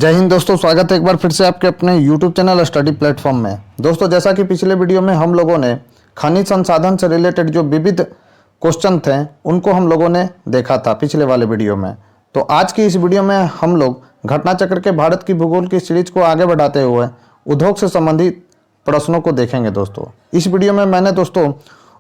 जय हिंद दोस्तों, स्वागत है एक बार फिर से आपके अपने YouTube चैनल स्टडी प्लेटफॉर्म में। दोस्तों, जैसा कि पिछले वीडियो में हम लोगों ने खनिज संसाधन से रिलेटेड जो विविध क्वेश्चन थे उनको हम लोगों ने देखा था पिछले वाले वीडियो में। तो आज की इस वीडियो में हम लोग घटना चक्र के भारत की भूगोल की सीरीज को आगे बढ़ाते हुए उद्योग से संबंधित प्रश्नों को देखेंगे। दोस्तों, इस वीडियो में मैंने दोस्तों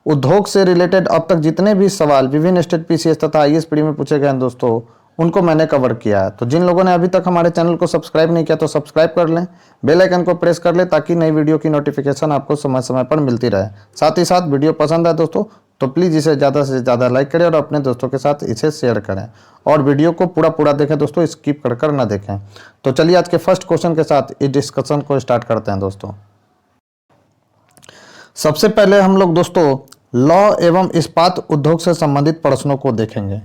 उद्योग से रिलेटेड अब तक जितने भी सवाल विभिन्न स्टेट पीसीएस तथा आईएएस प्री में पूछे गए हैं दोस्तों, उनको मैंने कवर किया है। तो जिन लोगों ने अभी तक हमारे चैनल को सब्सक्राइब नहीं किया तो सब्सक्राइब कर लें, बेल आइकन को प्रेस कर लें ताकि नई वीडियो की नोटिफिकेशन आपको समय समय पर मिलती रहे। साथ ही साथ वीडियो पसंद है दोस्तों तो प्लीज़ इसे ज़्यादा से ज़्यादा लाइक करें और अपने दोस्तों के साथ इसे शेयर करें और वीडियो को पूरा देखें दोस्तों, स्किप कर ना देखें। तो चलिए आज के फर्स्ट क्वेश्चन के साथ इस डिस्कशन को स्टार्ट करते हैं। दोस्तों, सबसे पहले हम लोग दोस्तों लौह एवं इस्पात उद्योग से संबंधित प्रश्नों को देखेंगे।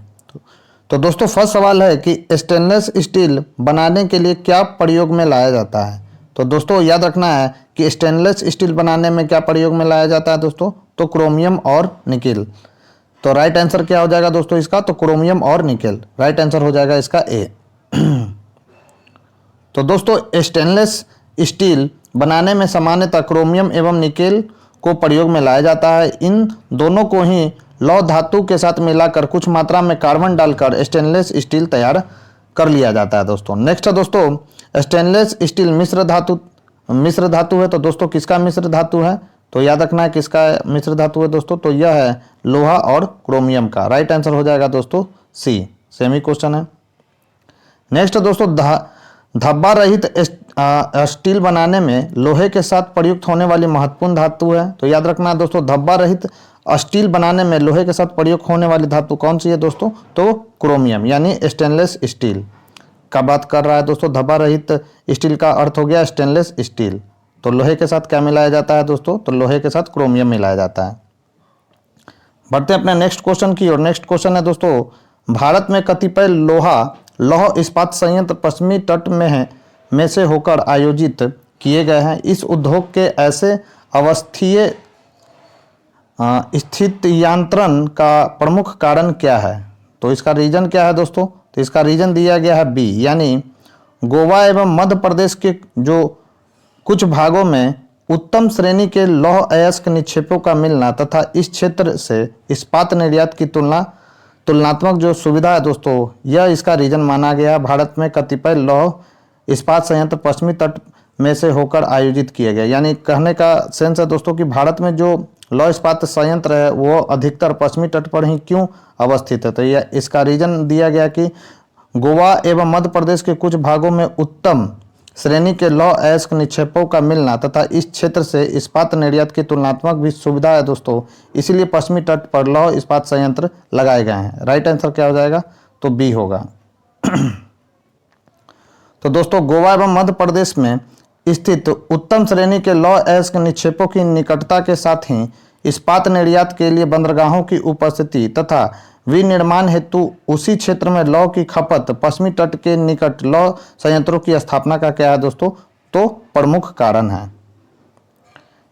तो दोस्तों फर्स्ट सवाल है कि स्टेनलेस स्टील बनाने के लिए क्या प्रयोग में लाया जाता है। तो दोस्तों याद रखना है कि स्टेनलेस स्टील बनाने में क्या प्रयोग में लाया जाता है दोस्तों, तो क्रोमियम और निकेल। तो राइट आंसर क्या हो जाएगा दोस्तों इसका, तो क्रोमियम और निकेल राइट आंसर हो जाएगा इसका ए। तो दोस्तों स्टेनलेस स्टील बनाने में सामान्यतः क्रोमियम एवं निकेल को प्रयोग में लाया जाता है। इन दोनों को ही लौह धातु के साथ मिलाकर कुछ मात्रा में कार्बन डालकर स्टेनलेस स्टील तैयार कर लिया जाता है। दोस्तों नेक्स्ट है दोस्तों स्टेनलेस स्टील मिश्र धातु है। तो दोस्तों किसका मिश्र धातु है, तो याद रखना है किसका मिश्र धातु है दोस्तों, तो यह है लोहा और क्रोमियम का। राइट आंसर हो जाएगा दोस्तों सी, सेमी क्वेश्चन है। नेक्स्ट दोस्तों धब्बा रहित स्टील बनाने में लोहे के साथ प्रयुक्त होने वाली महत्वपूर्ण धातु है। तो याद रखना है दोस्तों धब्बा रहित स्टील बनाने में लोहे के साथ प्रयुक्त होने वाली धातु कौन सी है दोस्तों, तो क्रोमियम यानी स्टेनलेस स्टील का बात कर रहा है दोस्तों। धब्बा रहित स्टील का अर्थ हो गया स्टेनलेस स्टील। तो लोहे के साथ क्या मिलाया जाता है दोस्तों, तो लोहे के साथ क्रोमियम मिलाया जाता है। बढ़ते हैं अपने नेक्स्ट क्वेश्चन की ओर। नेक्स्ट क्वेश्चन है दोस्तों भारत में कतिपय लौह इस्पात संयंत्र पश्चिमी तट में से होकर आयोजित किए गए हैं। इस उद्योग के ऐसे अवस्थीय स्थित्यंतरण का प्रमुख कारण क्या है, तो इसका रीजन क्या है दोस्तों, तो इसका रीजन दिया गया है बी, यानी गोवा एवं मध्य प्रदेश के जो कुछ भागों में उत्तम श्रेणी के लौह अयस्क निक्षेपों का मिलना तथा इस क्षेत्र से इस्पात निर्यात की तुलनात्मक जो सुविधा है दोस्तों, यह इसका रीजन माना गया। भारत में कतिपय लौह इस्पात संयंत्र पश्चिमी तट में से होकर आयोजित किए गए, यानी कहने का सेंस है दोस्तों कि भारत में जो लौह इस्पात संयंत्र है वो अधिकतर पश्चिमी तट पर ही क्यों अवस्थित है, तो यह इसका रीजन दिया गया कि गोवा एवं मध्य प्रदेश के कुछ भागों में उत्तम श्रेणी के लौह अयस्क निक्षेपों का मिलना तथा इस क्षेत्र से इस्पात निर्यात की तुलनात्मक भी सुविधा है दोस्तों, इसीलिए पश्चिमी तट पर लौह इस्पात संयंत्र लगाए गए हैं। राइट आंसर क्या हो जाएगा, तो बी होगा। तो दोस्तों गोवा एवं मध्य प्रदेश में स्थित उत्तम श्रेणी के लौह अयस्क निक्षेपों की निकटता के साथ ही इस्पात निर्यात के लिए बंदरगाहों की उपस्थिति तथा विनिर्माण हेतु उसी क्षेत्र में लौह की खपत पश्चिमी तट के निकट लौह संयंत्रों की स्थापना का क्या है दोस्तों, तो प्रमुख कारण है।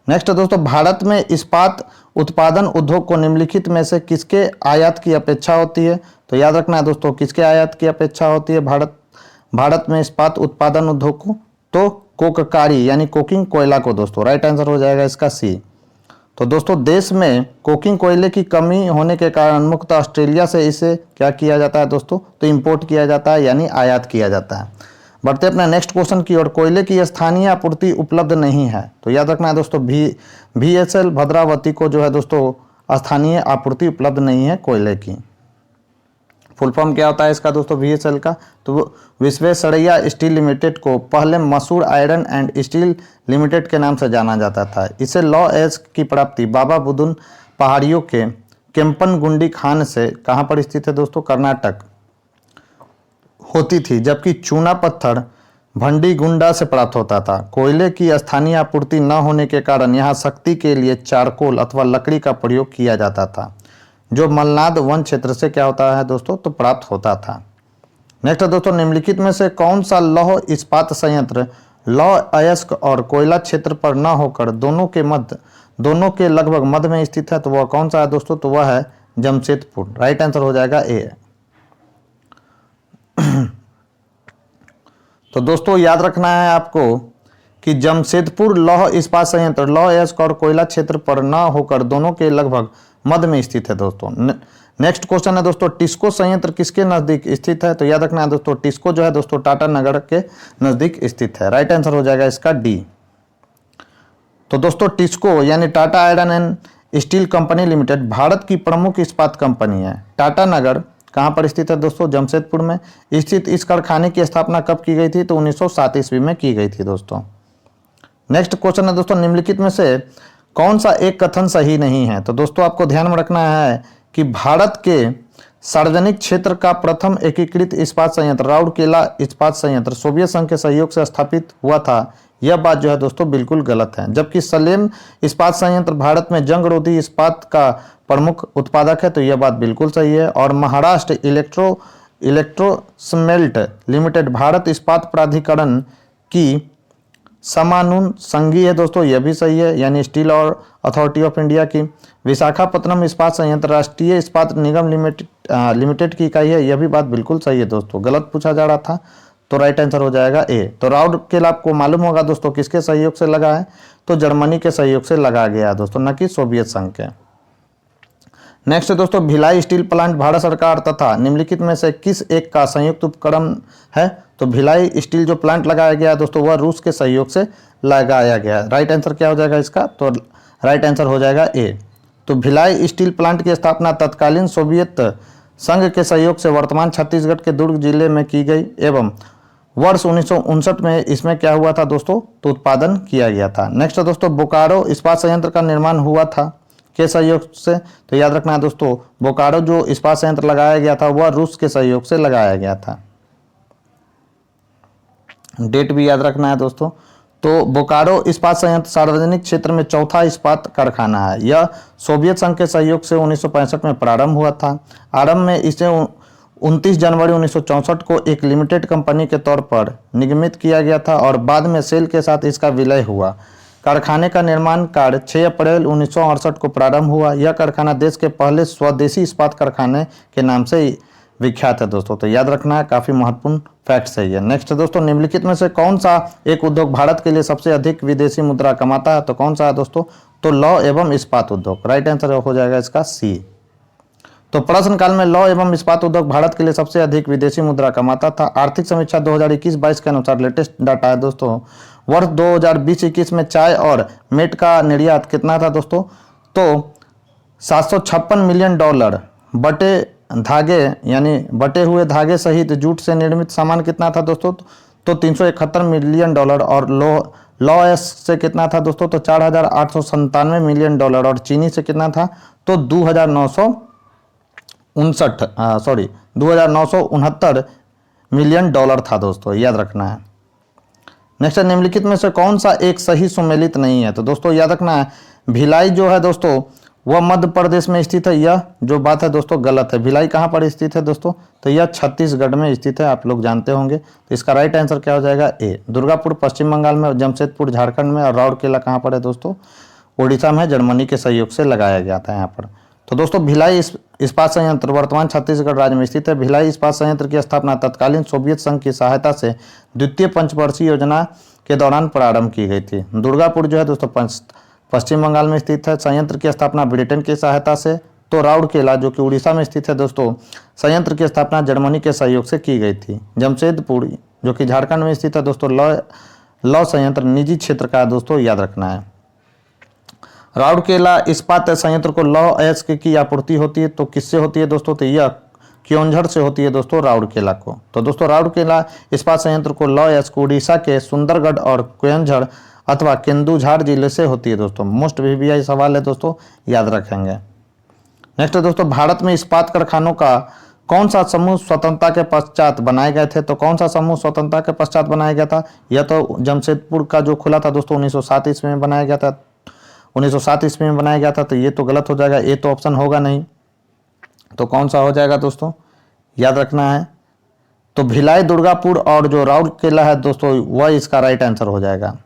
नेक्स्ट दोस्तों भारत में इस्पात उत्पादन उद्योग को निम्नलिखित में से किसके आयात की अपेक्षा होती है, तो याद रखना है दोस्तों किसके आयात की अपेक्षा होती है भारत में इस्पात उत्पादन उद्योग को, तो कोककारी यानी कोकिंग कोयला को दोस्तों। राइट आंसर हो जाएगा इसका सी। तो दोस्तों देश में कोकिंग कोयले की कमी होने के कारण मुख्यतः ऑस्ट्रेलिया से इसे क्या किया जाता है दोस्तों, तो इंपोर्ट किया जाता है यानी आयात किया जाता है। बढ़ते अपने नेक्स्ट क्वेश्चन की ओर। कोयले की स्थानीय आपूर्ति उपलब्ध नहीं है, तो याद रखना है दोस्तों VSL भद्रावती को जो है दोस्तों स्थानीय आपूर्ति उपलब्ध नहीं है कोयले की। फुल फॉर्म क्या होता है इसका दोस्तों VSL का, तो विश्वेश्वरैया स्टील लिमिटेड को पहले मसूर आयरन एंड स्टील लिमिटेड के नाम से जाना जाता था। इसे लौह अयस्क की प्राप्ति बाबा बुदुन पहाड़ियों के केम्पनगुंडी खान से कहाँ पर स्थित है दोस्तों, कर्नाटक होती थी, जबकि चूना पत्थर भंडीगुंडा से प्राप्त होता था। कोयले की स्थानीय आपूर्ति न होने के कारण यहाँ शक्ति के लिए चारकोल अथवा लकड़ी का प्रयोग किया जाता था, जो मलनाद वन क्षेत्र से क्या होता है दोस्तों, तो प्राप्त होता था। नेक्स्ट दोस्तों निम्नलिखित में से कौन सा लौह इस्पात संयंत्र लौह अयस्क और कोयला क्षेत्र पर न होकर दोनों के लगभग मध्य में स्थित है, तो वह कौन सा है दोस्तों, तो वह है जमशेदपुर। राइट आंसर हो जाएगा ए। तो दोस्तों याद रखना है आपको कि जमशेदपुर लौह इस्पात संयंत्र लौह अयस्क और कोयला क्षेत्र पर न होकर दोनों के लगभग मध्य में स्थित है दोस्तों। नेक्स्ट क्वेश्चन है दोस्तों, टिस्को संयंत्र किसके नजदीक स्थित है? तो याद रखना है दोस्तों, टिस्को जो है दोस्तों टाटा नगर के नजदीक स्थित है। राइट आंसर हो जाएगा इसका डी। तो दोस्तों टिस्को यानी Tata iron and steel company limited Bharat की प्रमुख इस्पात कंपनी है। टाटा नगर कहाँ पर स्थित है दोस्तों? जमशेदपुर में स्थित इस कारखाने की स्थापना कब की गई थी? तो 1907 ईस्वी में की गई थी दोस्तों। नेक्स्ट क्वेश्चन है दोस्तों, निम्नलिखित में से कौन सा एक कथन सही नहीं है? तो दोस्तों आपको ध्यान में रखना है कि भारत के सार्वजनिक क्षेत्र का प्रथम एकीकृत इस्पात संयंत्र राउरकेला इस्पात संयंत्र सोवियत संघ के सहयोग से स्थापित हुआ था। यह बात जो है दोस्तों बिल्कुल गलत है। जबकि सलेम इस्पात संयंत्र भारत में जंग रोधी इस्पात का प्रमुख उत्पादक है, तो यह बात बिल्कुल सही है। और महाराष्ट्र इलेक्ट्रोस्मेल्ट लिमिटेड भारत इस्पात प्राधिकरण की समानुषंगी है दोस्तों, यह भी सही है, यानी स्टील और अथॉरिटी ऑफ इंडिया की। विशाखापत्तनम इस्पात संयंत्र राष्ट्रीय इस्पात निगम लिमिटेड की इकाई है, यह भी बात बिल्कुल सही है दोस्तों। गलत पूछा जा रहा था, तो राइट आंसर हो जाएगा ए। तो राउरकेला आपको मालूम होगा दोस्तों किसके सहयोग से लगा है? तो जर्मनी के सहयोग से लगा गया है दोस्तों, न कि सोवियत संघ के। नेक्स्ट दोस्तों, भिलाई स्टील प्लांट भारत सरकार तथा निम्नलिखित में से किस एक का संयुक्त उपक्रम है? तो भिलाई स्टील जो प्लांट लगाया गया है दोस्तों वह रूस के सहयोग से लगाया गया है। राइट आंसर क्या हो जाएगा इसका? तो राइट आंसर हो जाएगा ए। तो भिलाई स्टील प्लांट की स्थापना तत्कालीन सोवियत संघ के सहयोग से वर्तमान छत्तीसगढ़ के दुर्ग जिले में की गई एवं वर्ष 1959 में इसमें क्या हुआ था दोस्तों? तो उत्पादन किया गया था। नेक्स्ट दोस्तों, बोकारो इस्पात संयंत्र का निर्माण हुआ था के सहयोग से? तो याद रखना है दोस्तों, बोकारो जो इस्पात संयंत्र लगाया गया था वह रूस के सहयोग से लगाया गया था। डेट भी याद रखना है दोस्तों। तो बोकारो इस्पात संयंत्र सार्वजनिक क्षेत्र में चौथा इस्पात कारखाना है। यह सोवियत संघ के सहयोग से 1965 में प्रारंभ हुआ था। आरंभ में इसे 29 जनवरी 1964 को एक लिमिटेड कंपनी के तौर पर निगमित किया गया था और बाद में सेल के साथ इसका विलय हुआ। कारखाने का निर्माण कार्य 6 अप्रैल 1968 को प्रारंभ हुआ। यह कारखाना देश के पहले स्वदेशी इस्पात कारखाने के नाम से विख्यात है दोस्तों। तो याद रखना है, काफी महत्वपूर्ण फैक्ट सही है। नेक्स्ट दोस्तों, निम्नलिखित में से कौन सा एक उद्योग भारत के लिए सबसे अधिक विदेशी मुद्रा कमाता है? तो कौन सा है दोस्तों? तो लौह एवं इस्पात उद्योग। राइट आंसर हो जाएगा इसका सी। तो प्रश्न काल में लौह एवं इस्पात उद्योग भारत के लिए सबसे अधिक विदेशी मुद्रा कमाता था। आर्थिक समीक्षा 2021-22 के अनुसार लेटेस्ट डाटा है दोस्तों। वर्ष 2020-21 में चाय और मेट का निर्यात कितना था दोस्तों? तो 756 मिलियन डॉलर। बटे धागे यानी बटे हुए धागे सहित जूट से निर्मित सामान कितना था दोस्तों? तो 371 मिलियन डॉलर। और लॉ एस से कितना था दोस्तों? तो 4897 मिलियन डॉलर। और चीनी से कितना था? तो 2969 मिलियन डॉलर था दोस्तों, याद रखना है। नेक्स्ट, निम्नलिखित में से कौन सा एक सही सुमेलित नहीं है? तो दोस्तों याद रखना है, भिलाई जो है दोस्तों वह मध्य प्रदेश में स्थित है। यह जो बात है दोस्तों गलत है। भिलाई कहाँ पर स्थित है दोस्तों? तो यह छत्तीसगढ़ में स्थित है, आप लोग जानते होंगे। तो इसका राइट आंसर क्या हो जाएगा? ए। दुर्गापुर पश्चिम बंगाल में, जमशेदपुर झारखंड में और राउरकेला कहाँ पर है दोस्तों? उड़ीसा में, जर्मनी के सहयोग से लगाया गया था यहाँ पर। तो दोस्तों भिलाई इस्पात संयंत्र वर्तमान छत्तीसगढ़ राज्य में स्थित है। भिलाई इस्पात संयंत्र की स्थापना तत्कालीन सोवियत संघ की सहायता से द्वितीय पंचवर्षीय योजना के दौरान प्रारंभ की गई थी। दुर्गापुर जो है दोस्तों पश्चिम बंगाल में स्थित है। संयंत्र की स्थापना ब्रिटेन की सहायता से। तो राउरकेला जो कि उड़ीसा में स्थित है दोस्तों, संयंत्र की स्थापना जर्मनी के सहयोग से की गई थी। जमशेदपुर जो कि झारखंड में स्थित है दोस्तों, लौह संयंत्र निजी क्षेत्र का है दोस्तों, याद रखना है। राउरकेला इस्पात संयंत्र को लौह अयस्क की आपूर्ति होती है, तो किससे होती है दोस्तों? तो यह क्योंझर से होती है दोस्तों राउरकेला को। तो दोस्तों राउरकेला इस्पात संयंत्र को लौह अयस्क उड़ीसा के सुंदरगढ़ और क्योंझर अथवा केंदुझार जिले से होती है दोस्तों। मोस्ट वीवीआई सवाल है दोस्तों, याद रखेंगे। नेक्स्ट दोस्तों, भारत में इस्पात कारखानों का कौन सा समूह स्वतंत्रता के पश्चात बनाए गए थे? तो कौन सा समूह स्वतंत्रता के पश्चात बनाया गया था? यह तो जमशेदपुर का जो खुला था दोस्तों 1907 ईस्वी में बनाया गया था। 1907 ईस्वी में बनाया गया था, तो ये तो गलत हो जाएगा। ये तो ऑप्शन होगा नहीं, तो कौन सा हो जाएगा दोस्तों? याद रखना है। तो भिलाई, दुर्गापुर और जो राउरकेला है दोस्तों वह इसका राइट आंसर हो जाएगा।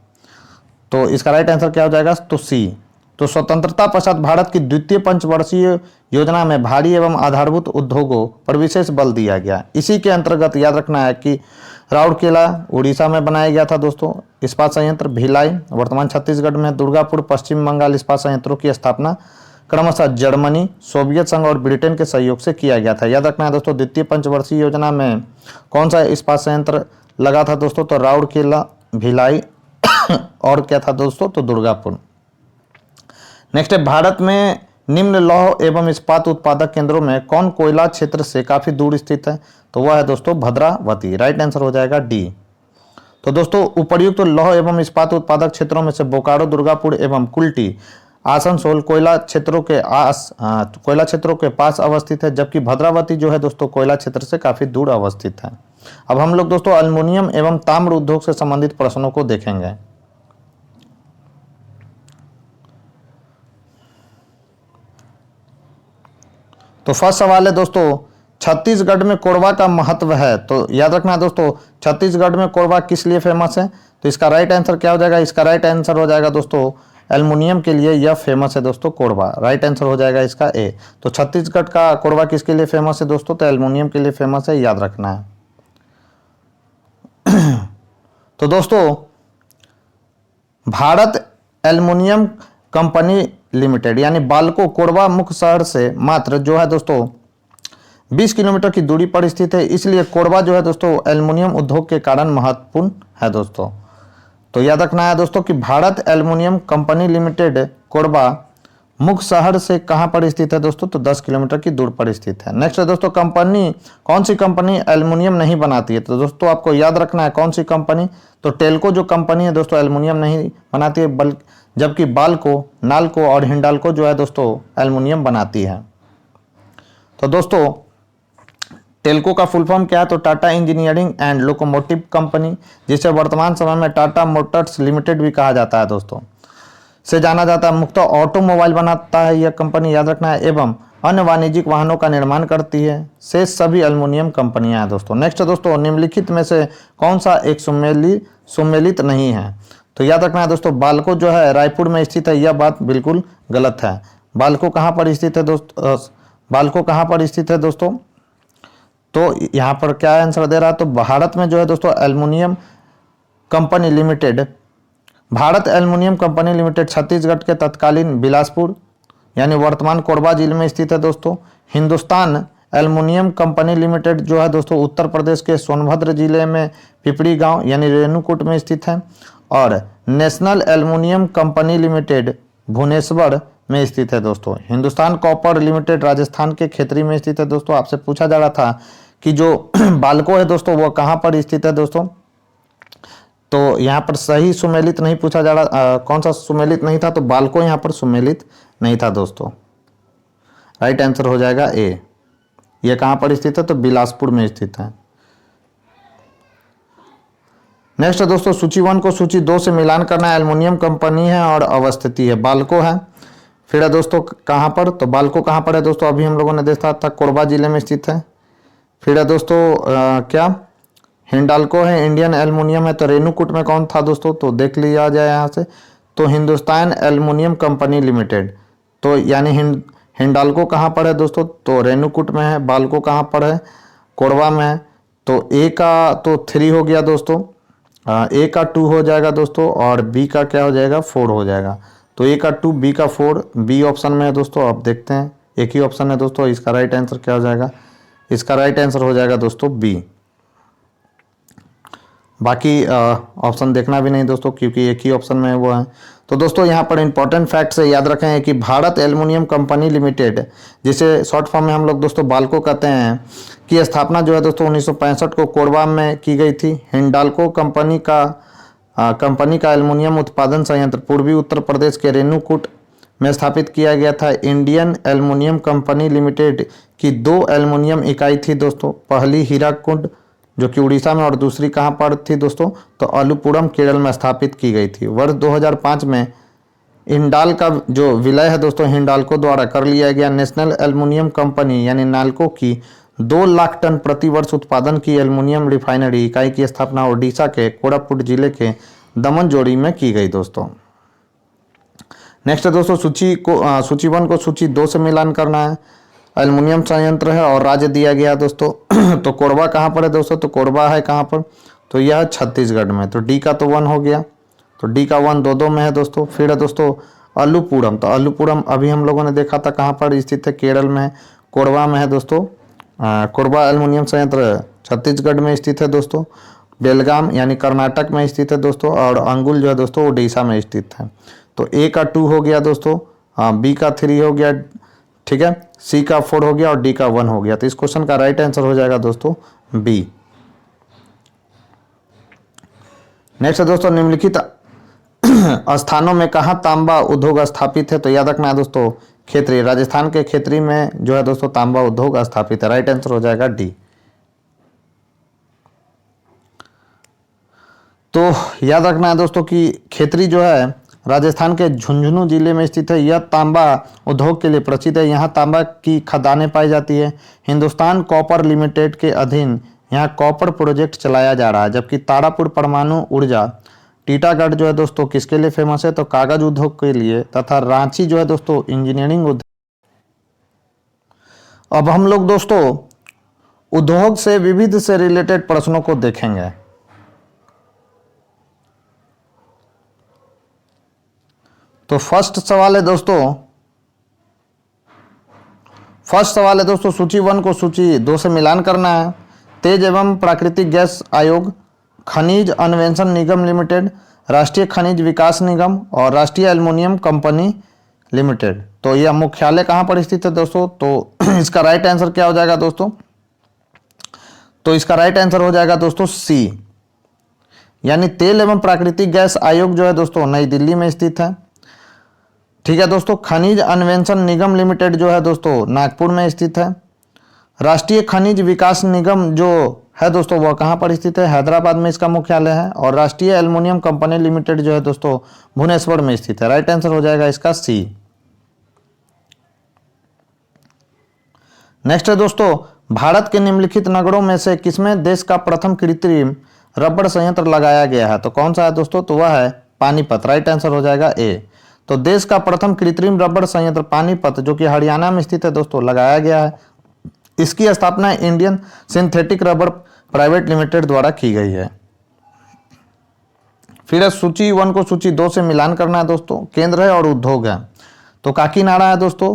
तो इसका राइट आंसर क्या हो जाएगा? तो सी। तो स्वतंत्रता पश्चात भारत की द्वितीय पंचवर्षीय योजना में भारी एवं आधारभूत उद्योगों पर विशेष बल दिया गया। इसी के अंतर्गत याद रखना है कि राउरकेला उड़ीसा में बनाया गया था दोस्तों इस्पात संयंत्र। भिलाई वर्तमान छत्तीसगढ़ में। दुर्गापुर पश्चिम बंगाल इस्पात संयंत्रों की स्थापना क्रमशः जर्मनी, सोवियत संघ और ब्रिटेन के सहयोग से किया गया था। याद रखना है दोस्तों, द्वितीय पंचवर्षीय योजना में कौन सा इस्पात संयंत्र लगा था दोस्तों? तो राउरकेला, भिलाई और क्या था दोस्तों? तो दुर्गापुर। नेक्स्ट है, भारत में निम्न लौह एवं इस्पात उत्पादक केंद्रों में कौन कोयला क्षेत्र से काफी दूर स्थित है? तो वह है दोस्तों भद्रावती। राइट आंसर हो जाएगा डी। तो दोस्तों उपर्युक्त लौह एवं इस्पात उत्पादक क्षेत्रों में से बोकारो, दुर्गापुर एवं कुल्टी, आसनसोल कोयला क्षेत्रों के पास अवस्थित है, जबकि भद्रावती जो है दोस्तों कोयला क्षेत्र से काफी दूर अवस्थित है। अब हम लोग दोस्तों एल्युमिनियम एवं ताम्र उद्योग से संबंधित प्रश्नों को देखेंगे। तो फर्स्ट सवाल है दोस्तों, छत्तीसगढ़ में कोरबा का महत्व है। तो याद रखना है दोस्तों, छत्तीसगढ़ में कोरबा किस लिए फेमस है? तो इसका राइट आंसर क्या हो जाएगा? इसका राइट आंसर हो जाएगा दोस्तों एल्युमिनियम के लिए यह फेमस है दोस्तों कोरबा। राइट आंसर हो जाएगा इसका ए। तो छत्तीसगढ़ का कोरबा किसके लिए फेमस है दोस्तों? तो एल्युमिनियम के लिए फेमस है, याद रखना है। तो दोस्तों भारत एल्युमिनियम कंपनी लिमिटेड यानी बाल्को कोरबा मुख्य शहर से मात्र जो है दोस्तों 20 किलोमीटर की दूरी पर स्थित है, इसलिए कोरबा जो है दोस्तों एल्युमिनियम उद्योग के कारण महत्वपूर्ण है दोस्तों। तो याद रखना है दोस्तों कि Bharat aluminium company limited Korba मुख्य शहर से कहां पर स्थित है दोस्तों? तो 10 किलोमीटर की दूर पर स्थित है। नेक्स्ट है दोस्तों, कंपनी कौन सी कंपनी एल्युमिनियम नहीं बनाती है? तो दोस्तों आपको याद रखना है कौन सी कंपनी? तो टेल्को जो कंपनी है दोस्तों एल्युमिनियम नहीं बनाती है, जबकि बाल्को, नाल्को और हिंडाल्को जो है दोस्तों एल्युमिनियम बनाती है। तो दोस्तों टेल्को का फुल फॉर्म क्या है? तो Tata engineering and locomotive company, जिसे वर्तमान समय में टाटा मोटर्स लिमिटेड भी कहा जाता है दोस्तों, से जाना जाता है। मुख्यतः ऑटोमोबाइल बनाता है यह कंपनी, याद रखना है, एवं अन्य वाणिज्यिक वाहनों का निर्माण करती है। शेष सभी एल्युमिनियम कंपनियां हैं दोस्तों। नेक्स्ट दोस्तों, निम्नलिखित में से कौन सा एक सुमेलित नहीं है? तो याद रखना है दोस्तों बाल्को जो है रायपुर में स्थित है, यह बात बिल्कुल गलत है। बाल्को कहाँ पर स्थित है दोस्तों? बाल्को कहाँ पर स्थित है दोस्तों? तो यहाँ पर क्या आंसर दे रहा है? तो भारत में जो है दोस्तों aluminium company limited, Bharat aluminium company limited Chhattisgarh के तत्कालीन बिलासपुर यानी वर्तमान कोरबा जिले में स्थित है दोस्तों। हिंदुस्तान एल्युमिनियम कंपनी लिमिटेड जो है दोस्तों उत्तर प्रदेश के सोनभद्र जिले में पिपरी गांव यानी रेणुकूट में स्थित है। और national aluminium company limited Bhubaneswar में स्थित है दोस्तों। हिंदुस्तान कॉपर लिमिटेड राजस्थान के खेतरी में स्थित है दोस्तों। आपसे पूछा जा रहा था कि जो बाल्को है दोस्तों वो कहाँ पर स्थित है दोस्तों? तो यहाँ पर सही सुमेलित नहीं पूछा जा रहा, कौन सा सुमेलित नहीं था? तो बाल्को यहाँ पर सुमेलित नहीं था दोस्तों। राइट आंसर हो जाएगा ए। ये कहाँ पर स्थित है? तो बिलासपुर में स्थित है। नेक्स्ट दोस्तों, सूची 1 को सूची 2 से मिलान करना है। एल्युमिनियम कंपनी है और अवस्थिति है, बाल्को है। फिर है दोस्तों कहाँ पर? तो बाल्को कहाँ पर है दोस्तों? अभी हम लोगों ने देखा था कोरबा जिले में स्थित है। फिर है दोस्तों क्या हिंडाल्को है, इंडियन एल्युमिनियम है। तो रेणुकूट में कौन था दोस्तों? तो देख लिया जाए यहाँ से, तो हिंदुस्तान एल्युमिनियम कंपनी लिमिटेड। तो यानी हिंडाल्को कहाँ पर है दोस्तों? तो रेणुकूट में है। बाल्को कहाँ पर है? कोरबा में है। तो ए का तो 3 हो गया दोस्तों, ए का 2 हो जाएगा दोस्तों, और बी का क्या हो जाएगा? 4 हो जाएगा। तो ए का 2, बी का 4, बी ऑप्शन में है दोस्तों। अब देखते हैं, एक ही ऑप्शन है दोस्तों, इसका राइट आंसर क्या हो जाएगा? इसका राइट आंसर हो जाएगा दोस्तों बी। बाकी ऑप्शन देखना भी नहीं दोस्तों, क्योंकि एक ही ऑप्शन में वो है। तो दोस्तों यहाँ पर इंपॉर्टेंट फैक्ट से याद रखें कि भारत एल्युमिनियम कंपनी लिमिटेड, जिसे शॉर्ट फॉर्म में हम लोग दोस्तों बाल्को कहते हैं, की स्थापना जो है दोस्तों 1965 को कोरबा में की गई थी। हिंडाल्को कंपनी का एल्युमिनियम उत्पादन संयंत्र पूर्वी उत्तर प्रदेश के रेणुकूट में स्थापित किया गया था। इंडियन एल्युमिनियम कंपनी लिमिटेड की 2 एल्युमिनियम इकाई थी दोस्तों। पहली हीराकुंड जो कि उड़ीसा में, और दूसरी कहाँ पर थी दोस्तों? तो अलुपुरम केरल में स्थापित की गई थी। वर्ष 2005 में इंडाल का जो विलय है दोस्तों हिंडाल्को द्वारा कर लिया गया। नेशनल एल्युमिनियम कंपनी यानी नाल्को की 2 लाख टन प्रति वर्ष उत्पादन की एल्युमिनियम रिफाइनरी इकाई की स्थापना ओडिशा के कोरापुट जिले के दमनजोड़ी में की गई दोस्तों। नेक्स्ट दोस्तों, सूची 1 को सूची 2 से मिलान करना है। एल्युमिनियम संयंत्र है और राज्य दिया गया दोस्तों। तो कोरबा कहाँ पर है दोस्तों? तो कोरबा है कहाँ पर? तो यह छत्तीसगढ़ में, तो डी का तो 1 हो गया, तो डी का 1 दो में है दोस्तों। फिर है दोस्तों अलुपुरम, तो अलुपुरम अभी हम लोगों ने देखा था कहाँ पर स्थित है, केरल में है, कोरबा में है दोस्तों। कोरबा एल्युमिनियम संयंत्र छत्तीसगढ़ में स्थित है दोस्तों। बेलगाम यानी कर्नाटक में स्थित है दोस्तों, और अंगुल जो है दोस्तों उड़ीसा में स्थित है। तो ए का 2 हो गया दोस्तों, बी का 3 हो गया, ठीक है, सी का 4 हो गया और डी का 1 हो गया। तो इस क्वेश्चन का राइट आंसर हो जाएगा दोस्तों बी। नेक्स्ट है दोस्तों निम्नलिखित स्थानों में कहाँ तांबा उद्योग स्थापित है, तो याद रखना है दोस्तों खेतरी, राजस्थान के खेतरी में जो है दोस्तों तांबा उद्योग स्थापित है। राइट आंसर हो जाएगा डी। तो याद रखना है दोस्तों कि खेतरी जो है राजस्थान के झुंझुनू जिले में स्थित है। यह तांबा उद्योग के लिए प्रसिद्ध है। यहाँ तांबा की खदानें पाई जाती है। हिंदुस्तान कॉपर लिमिटेड के अधीन यहाँ कॉपर प्रोजेक्ट चलाया जा रहा है। जबकि तारापुर परमाणु ऊर्जा टीटागढ़ जो है दोस्तों किसके लिए फेमस है, तो कागज उद्योग के लिए, तथा रांची जो है दोस्तों इंजीनियरिंग उद्योग। अब हम लोग दोस्तों उद्योग से विविध से रिलेटेड प्रश्नों को देखेंगे। तो फर्स्ट सवाल है दोस्तों सूची 1 को सूची 2 से मिलान करना है। तेज एवं प्राकृतिक गैस आयोग, खनिज अन्वेषण निगम लिमिटेड, राष्ट्रीय खनिज विकास निगम और राष्ट्रीय एल्युमिनियम कंपनी लिमिटेड। तो यह मुख्यालय कहाँ पर स्थित है दोस्तों, तो इसका राइट आंसर क्या हो जाएगा दोस्तों, तो इसका राइट आंसर हो जाएगा दोस्तों सी, यानी तेल एवं प्राकृतिक गैस आयोग जो है दोस्तों नई दिल्ली में स्थित है। ठीक है दोस्तों, खनिज अन्वेषण निगम लिमिटेड जो है दोस्तों नागपुर में स्थित है। राष्ट्रीय खनिज विकास निगम जो है दोस्तों वह कहाँ पर स्थित है, हैदराबाद में इसका मुख्यालय है। और राष्ट्रीय एल्युमिनियम कंपनी लिमिटेड जो है दोस्तों भुवनेश्वर में स्थित है। राइट आंसर हो जाएगा इसका सी। नेक्स्ट है दोस्तों, भारत के निम्नलिखित नगरों में से किसमें देश का प्रथम कृत्रिम रबड़ संयंत्र लगाया गया है, तो कौन सा है दोस्तों, तो वह है पानीपत। राइट आंसर हो जाएगा ए। तो देश का प्रथम कृत्रिम रबड़ संयंत्र पानीपत जो कि हरियाणा में स्थित है दोस्तों लगाया गया है। इसकी स्थापना इंडियन सिंथेटिक रबड़ प्राइवेट लिमिटेड द्वारा की गई है। फिर सूची 1 को सूची 2 से मिलान करना है दोस्तों। केंद्र है और उद्योग है, तो काकीनाडा है दोस्तों,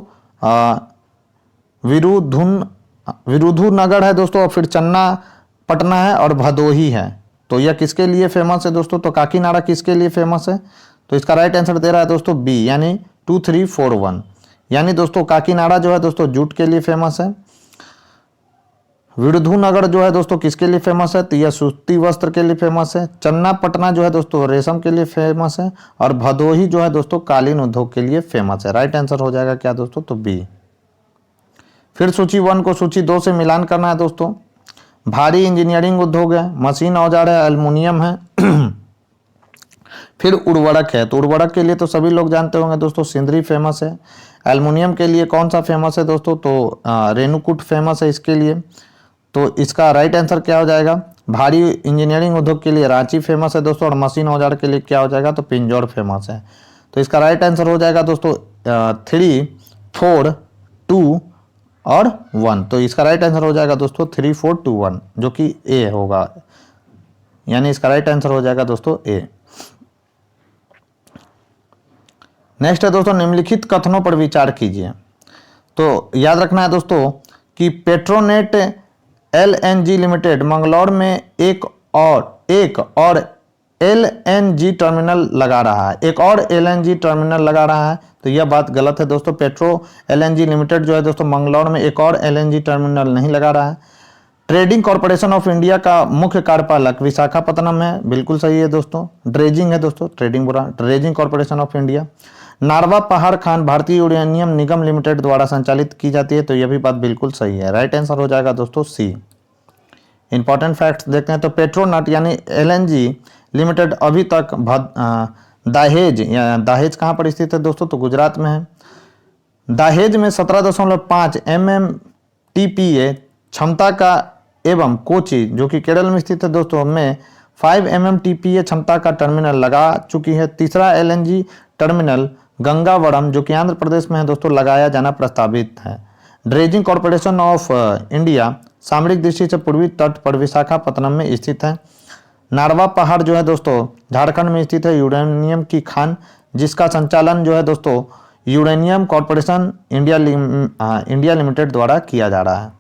विरुधुनगर है दोस्तों, और फिर चन्ना पटना है और भदोही है। तो यह किसके लिए फेमस है दोस्तों, तो काकीनाडा किसके लिए फेमस है, तो इसका राइट आंसर दे रहा है दोस्तों बी, यानी 2341, यानी दोस्तों काकीनाडा जो है दोस्तों जूट के लिए फेमस है। विरुधुनगर जो है दोस्तों किसके लिए फेमस है, तो यह सूती वस्त्र के लिए फेमस है। चन्ना पटना जो है दोस्तों रेशम के लिए फेमस है। और भदोही जो है दोस्तों कालीन उद्योग के लिए फेमस है। राइट आंसर हो जाएगा क्या दोस्तों, तो बी। फिर सूची 1 को सूची 2 से मिलान करना है दोस्तों। भारी इंजीनियरिंग उद्योग है, मशीन औजार है, एल्युमिनियम है, फिर उर्वरक है। तो उर्वरक के लिए तो सभी लोग जानते होंगे दोस्तों सिंदरी फेमस है। एल्युमिनियम के लिए कौन सा फेमस है दोस्तों, तो रेणुकूट फेमस है इसके लिए। तो इसका राइट आंसर क्या हो जाएगा, भारी इंजीनियरिंग उद्योग के लिए रांची फेमस है दोस्तों, और मशीन औजार के लिए क्या हो जाएगा, तो पिंजौर फेमस है। तो इसका राइट आंसर हो जाएगा दोस्तों 3, 4, 2 और 1। तो इसका राइट आंसर हो जाएगा दोस्तों 3, 4, 2, 1 जो कि ए होगा, यानी इसका राइट आंसर हो जाएगा दोस्तों ए। नेक्स्ट है दोस्तों निम्नलिखित कथनों पर विचार कीजिए। तो याद रखना है दोस्तों कि पेट्रोनेट एलएनजी लिमिटेड मंगलौर में एक और एलएनजी टर्मिनल लगा रहा है, एक और एलएनजी टर्मिनल लगा रहा है। तो यह बात गलत है दोस्तों। पेट्रो एलएनजी लिमिटेड जो है दोस्तों मंगलौर में एक और एलएनजी टर्मिनल नहीं लगा रहा है। ट्रेडिंग कॉर्पोरेशन ऑफ इंडिया का मुख्य कार्यपालक विशाखापत्तनम है, बिल्कुल सही है दोस्तों। ड्रेजिंग है दोस्तों, ट्रेडिंग बुरा, ड्रेजिंग कॉर्पोरेशन ऑफ इंडिया। नारवा पहाड़ खान भारतीय यूरेनियम निगम लिमिटेड द्वारा संचालित की जाती है। तो यह भी बात बिल्कुल सही है। राइट आंसर हो जाएगा दोस्तों सी। इंपॉर्टेंट फैक्ट्स देखते हैं तो पेट्रोनेट यानी एलएनजी लिमिटेड अभी तक दाहेज कहाँ पर स्थित है दोस्तों, तो गुजरात में है। दाहेज में 17.5 MMTPA क्षमता का एवं कोची जो कि केरल में स्थित है दोस्तों में 5 MMTPA क्षमता का टर्मिनल लगा चुकी है। तीसरा एलएनजी टर्मिनल गंगावरम जो कि आंध्र प्रदेश में है दोस्तों लगाया जाना प्रस्तावित है। ड्रेजिंग कॉर्पोरेशन ऑफ इंडिया सामरिक दृष्टि से पूर्वी तट पर विशाखापत्तनम में स्थित है। नारवा पहाड़ जो है दोस्तों झारखंड में स्थित है यूरेनियम की खान, जिसका संचालन जो है दोस्तों यूरेनियम कॉरपोरेशन इंडिया लिमिटेड द्वारा किया जा रहा है।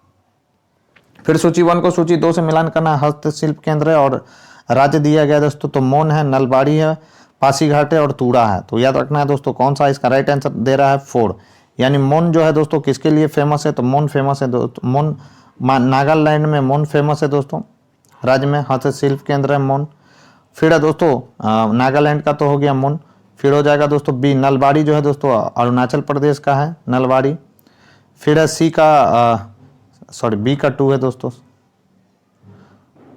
फिर सूची 1 को सूची 2 से मिलान करना। हस्तशिल्प केंद्र है और राज्य दिया गया दोस्तों, तो मौन है, नलबाड़ी है, पासीघाट है और तूड़ा है। तो याद रखना है दोस्तों कौन सा इसका राइट आंसर दे रहा है 4, यानी मौन जो है दोस्तों किसके लिए फेमस है, तो मौन फेमस है दोस्तों, मौन नागालैंड में मौन फेमस है दोस्तों, राज्य में हस्तशिल्प केंद्र है मौन। फिर है दोस्तों नागालैंड का तो हो गया मौन। फिर हो जाएगा दोस्तों बी, नलबाड़ी जो है दोस्तों अरुणाचल प्रदेश का है नलबाड़ी। फिर है बी का 2 है दोस्तों,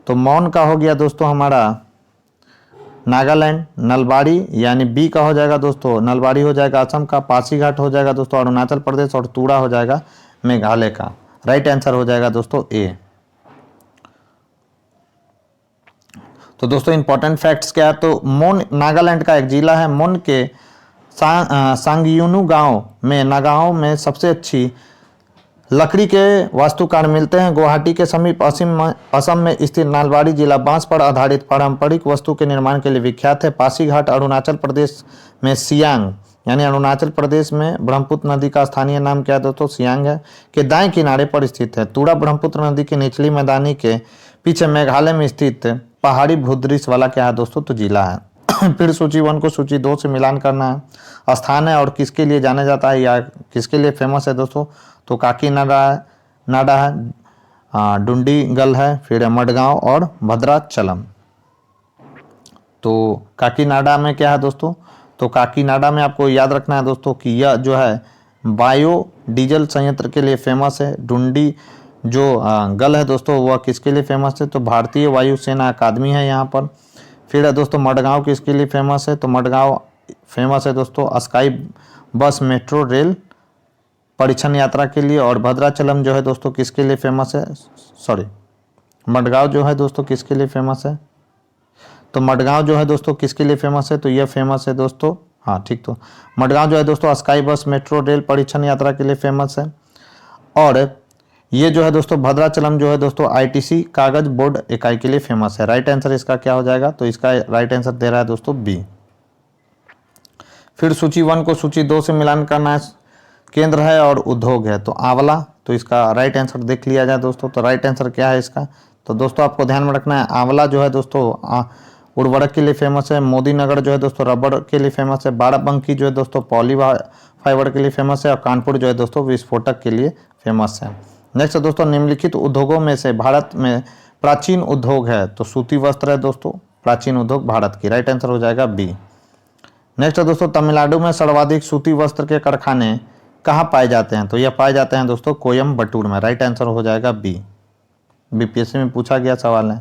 तो मौन का हो गया दोस्तों हमारा नागालैंड, नलबाड़ी यानी बी का हो जाएगा दोस्तों, नलबाड़ी हो जाएगा असम का, पासीघाट हो जाएगा दोस्तों अरुणाचल प्रदेश और तूड़ा हो जाएगा मेघालय का। राइट आंसर हो जाएगा दोस्तों ए। तो दोस्तों इंपॉर्टेंट फैक्ट्स क्या है, तो मौन नागालैंड का एक जिला है। मौन के सांगयूनु गांव में नागांव में सबसे अच्छी लकड़ी के वास्तुकार मिलते हैं। गुवाहाटी के समीप असम में स्थित नालबाड़ी जिला बांस पर आधारित पारंपरिक वस्तु के निर्माण के लिए विख्यात है। पासीघाट अरुणाचल प्रदेश में सियांग यानी अरुणाचल प्रदेश में ब्रह्मपुत्र नदी का स्थानीय नाम क्या है दोस्तों, सियांग है, के दाएं किनारे पर स्थित है। तूड़ा ब्रह्मपुत्र नदी की निचली मैदानी के पीछे मेघालय में स्थित पहाड़ी भूदृश्य वाला क्या है दोस्तों, तो जिला है। फिर सूची 1 को सूची 2 से मिलान करना है। स्थान है और किसके लिए जाना जाता है या किसके लिए फेमस है दोस्तों, तो काकीनाडा है, डुंडीगल है, फिर मडगांव और भद्राचलम। तो काकीनाडा में क्या है दोस्तों, तो काकीनाडा में आपको याद रखना है दोस्तों कि यह जो है बायो डीजल संयंत्र के लिए फेमस है। डुंडी जो गल है दोस्तों वह किसके लिए फेमस है, तो भारतीय वायुसेना अकादमी है यहाँ पर। फिर है दोस्तों मडगांव किसके लिए फेमस है, तो मडगांव फेमस है दोस्तों स्काई बस मेट्रो रेल परीक्षण यात्रा के लिए। और भद्राचलम जो है दोस्तों किसके लिए फेमस है, मडगांव जो है दोस्तों किसके लिए फेमस है, तो मडगांव जो है दोस्तों किसके लिए फेमस है, तो यह फेमस है दोस्तों, हाँ ठीक, तो मडगांव जो है दोस्तों स्काई बस मेट्रो रेल परीक्षण यात्रा के लिए फेमस है। और ये जो है दोस्तों भद्राचलम जो है दोस्तों आईटीसी कागज बोर्ड इकाई के लिए फेमस है। राइट आंसर इसका क्या हो जाएगा, तो इसका राइट आंसर दे रहा है दोस्तों बी। फिर सूची 1 को सूची 2 से मिलान करना है। केंद्र है और उद्योग है, तो आंवला, तो इसका राइट आंसर देख लिया जाए दोस्तों, तो राइट आंसर क्या है इसका, तो दोस्तों आपको ध्यान में रखना है आंवला जो है दोस्तों उर्वरक के लिए फेमस है। मोदी नगर जो है दोस्तों रबड़ के लिए फेमस है। बाराबंकी जो है दोस्तों पॉली फाइबर के लिए फेमस है और कानपुर जो है दोस्तों विस्फोटक के लिए फेमस है। नेक्स्ट दोस्तों निम्नलिखित उद्योगों में से भारत में प्राचीन उद्योग है, तो सूती वस्त्र है दोस्तों प्राचीन उद्योग भारत की। राइट आंसर हो जाएगा बी। नेक्स्ट दोस्तों तमिलनाडु में सर्वाधिक सूती वस्त्र के कारखाने कहाँ पाए जाते हैं, तो यह पाए जाते हैं दोस्तों कोयम्बटूर में। राइट आंसर हो जाएगा बी। बीपीएससी में पूछा गया सवाल है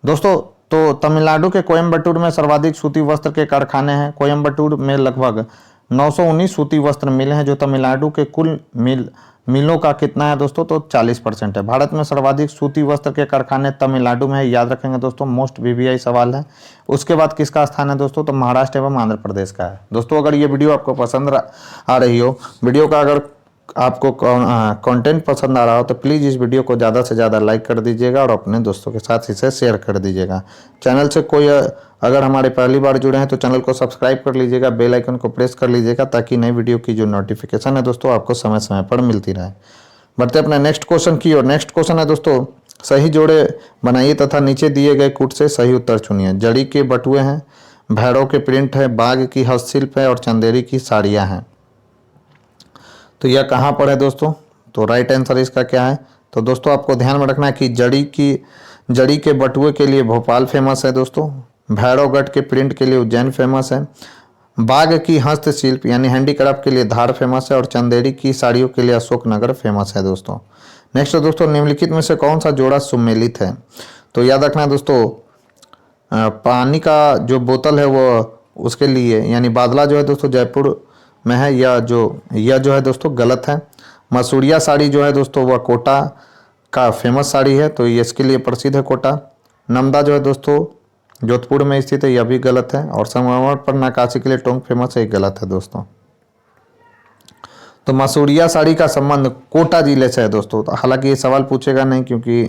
दोस्तों। तो तमिलनाडु के कोयम्बटूर में सर्वाधिक सूती वस्त्र के कारखाने हैं। कोयम्बटूर में लगभग 919 सूती वस्त्र मिल हैं, जो तमिलनाडु के कुल मिलों का कितना है दोस्तों, तो 40% है। भारत में सर्वाधिक सूती वस्त्र के कारखाने तमिलनाडु में है, याद रखेंगे दोस्तों, मोस्ट वीवीआई सवाल है। उसके बाद किसका स्थान है दोस्तों, तो महाराष्ट्र एवं आंध्र प्रदेश का है। दोस्तों अगर ये वीडियो आपको पसंद आ रही हो, वीडियो का अगर आपको कंटेंट पसंद आ रहा हो, तो प्लीज़ इस वीडियो को ज़्यादा से ज़्यादा लाइक कर दीजिएगा और अपने दोस्तों के साथ इसे शेयर कर दीजिएगा। चैनल से कोई अगर हमारे पहली बार जुड़े हैं तो चैनल को सब्सक्राइब कर लीजिएगा, बेल आइकन को प्रेस कर लीजिएगा, ताकि नई वीडियो की जो नोटिफिकेशन है दोस्तों आपको समय समय पर मिलती रहे। बढ़ते अपने नेक्स्ट क्वेश्चन की ओर। नेक्स्ट क्वेश्चन है दोस्तों, सही जोड़े बनाइए तथा नीचे दिए गए कूट से सही उत्तर चुनिए। जड़ी के बटुए हैं, भैरव के प्रिंट है, बाघ की हस्तशिल्प है और चंदेरी की साड़ियाँ हैं। तो यह कहाँ पर है दोस्तों, तो राइट आंसर इसका क्या है, तो दोस्तों आपको ध्यान में रखना है कि जड़ी के बटुए के लिए भोपाल फेमस है दोस्तों, भैरवगढ़ के प्रिंट के लिए उज्जैन फेमस है, बाघ की हस्तशिल्प यानी हैंडीक्राफ्ट के लिए धार फेमस है और चंदेरी की साड़ियों के लिए अशोकनगर फेमस है दोस्तों। नेक्स्ट दोस्तों निम्नलिखित में से कौन सा जोड़ा सुमेलित है, तो याद रखना है दोस्तों पानी का जो बोतल है वो उसके लिए यानी बादला जो है दोस्तों जयपुर में है, यह जो है दोस्तों गलत है। मसूरिया साड़ी जो है दोस्तों वह कोटा का फेमस साड़ी है, तो ये इसके लिए प्रसिद्ध है कोटा। नमदा जो है दोस्तों जोधपुर में स्थित है, यह भी गलत है। और संगमरमर पर नक्काशी के लिए टोंक फेमस है, गलत है दोस्तों। तो मसूरिया साड़ी का संबंध कोटा जिले से है दोस्तों। हालांकि ये सवाल पूछेगा नहीं क्योंकि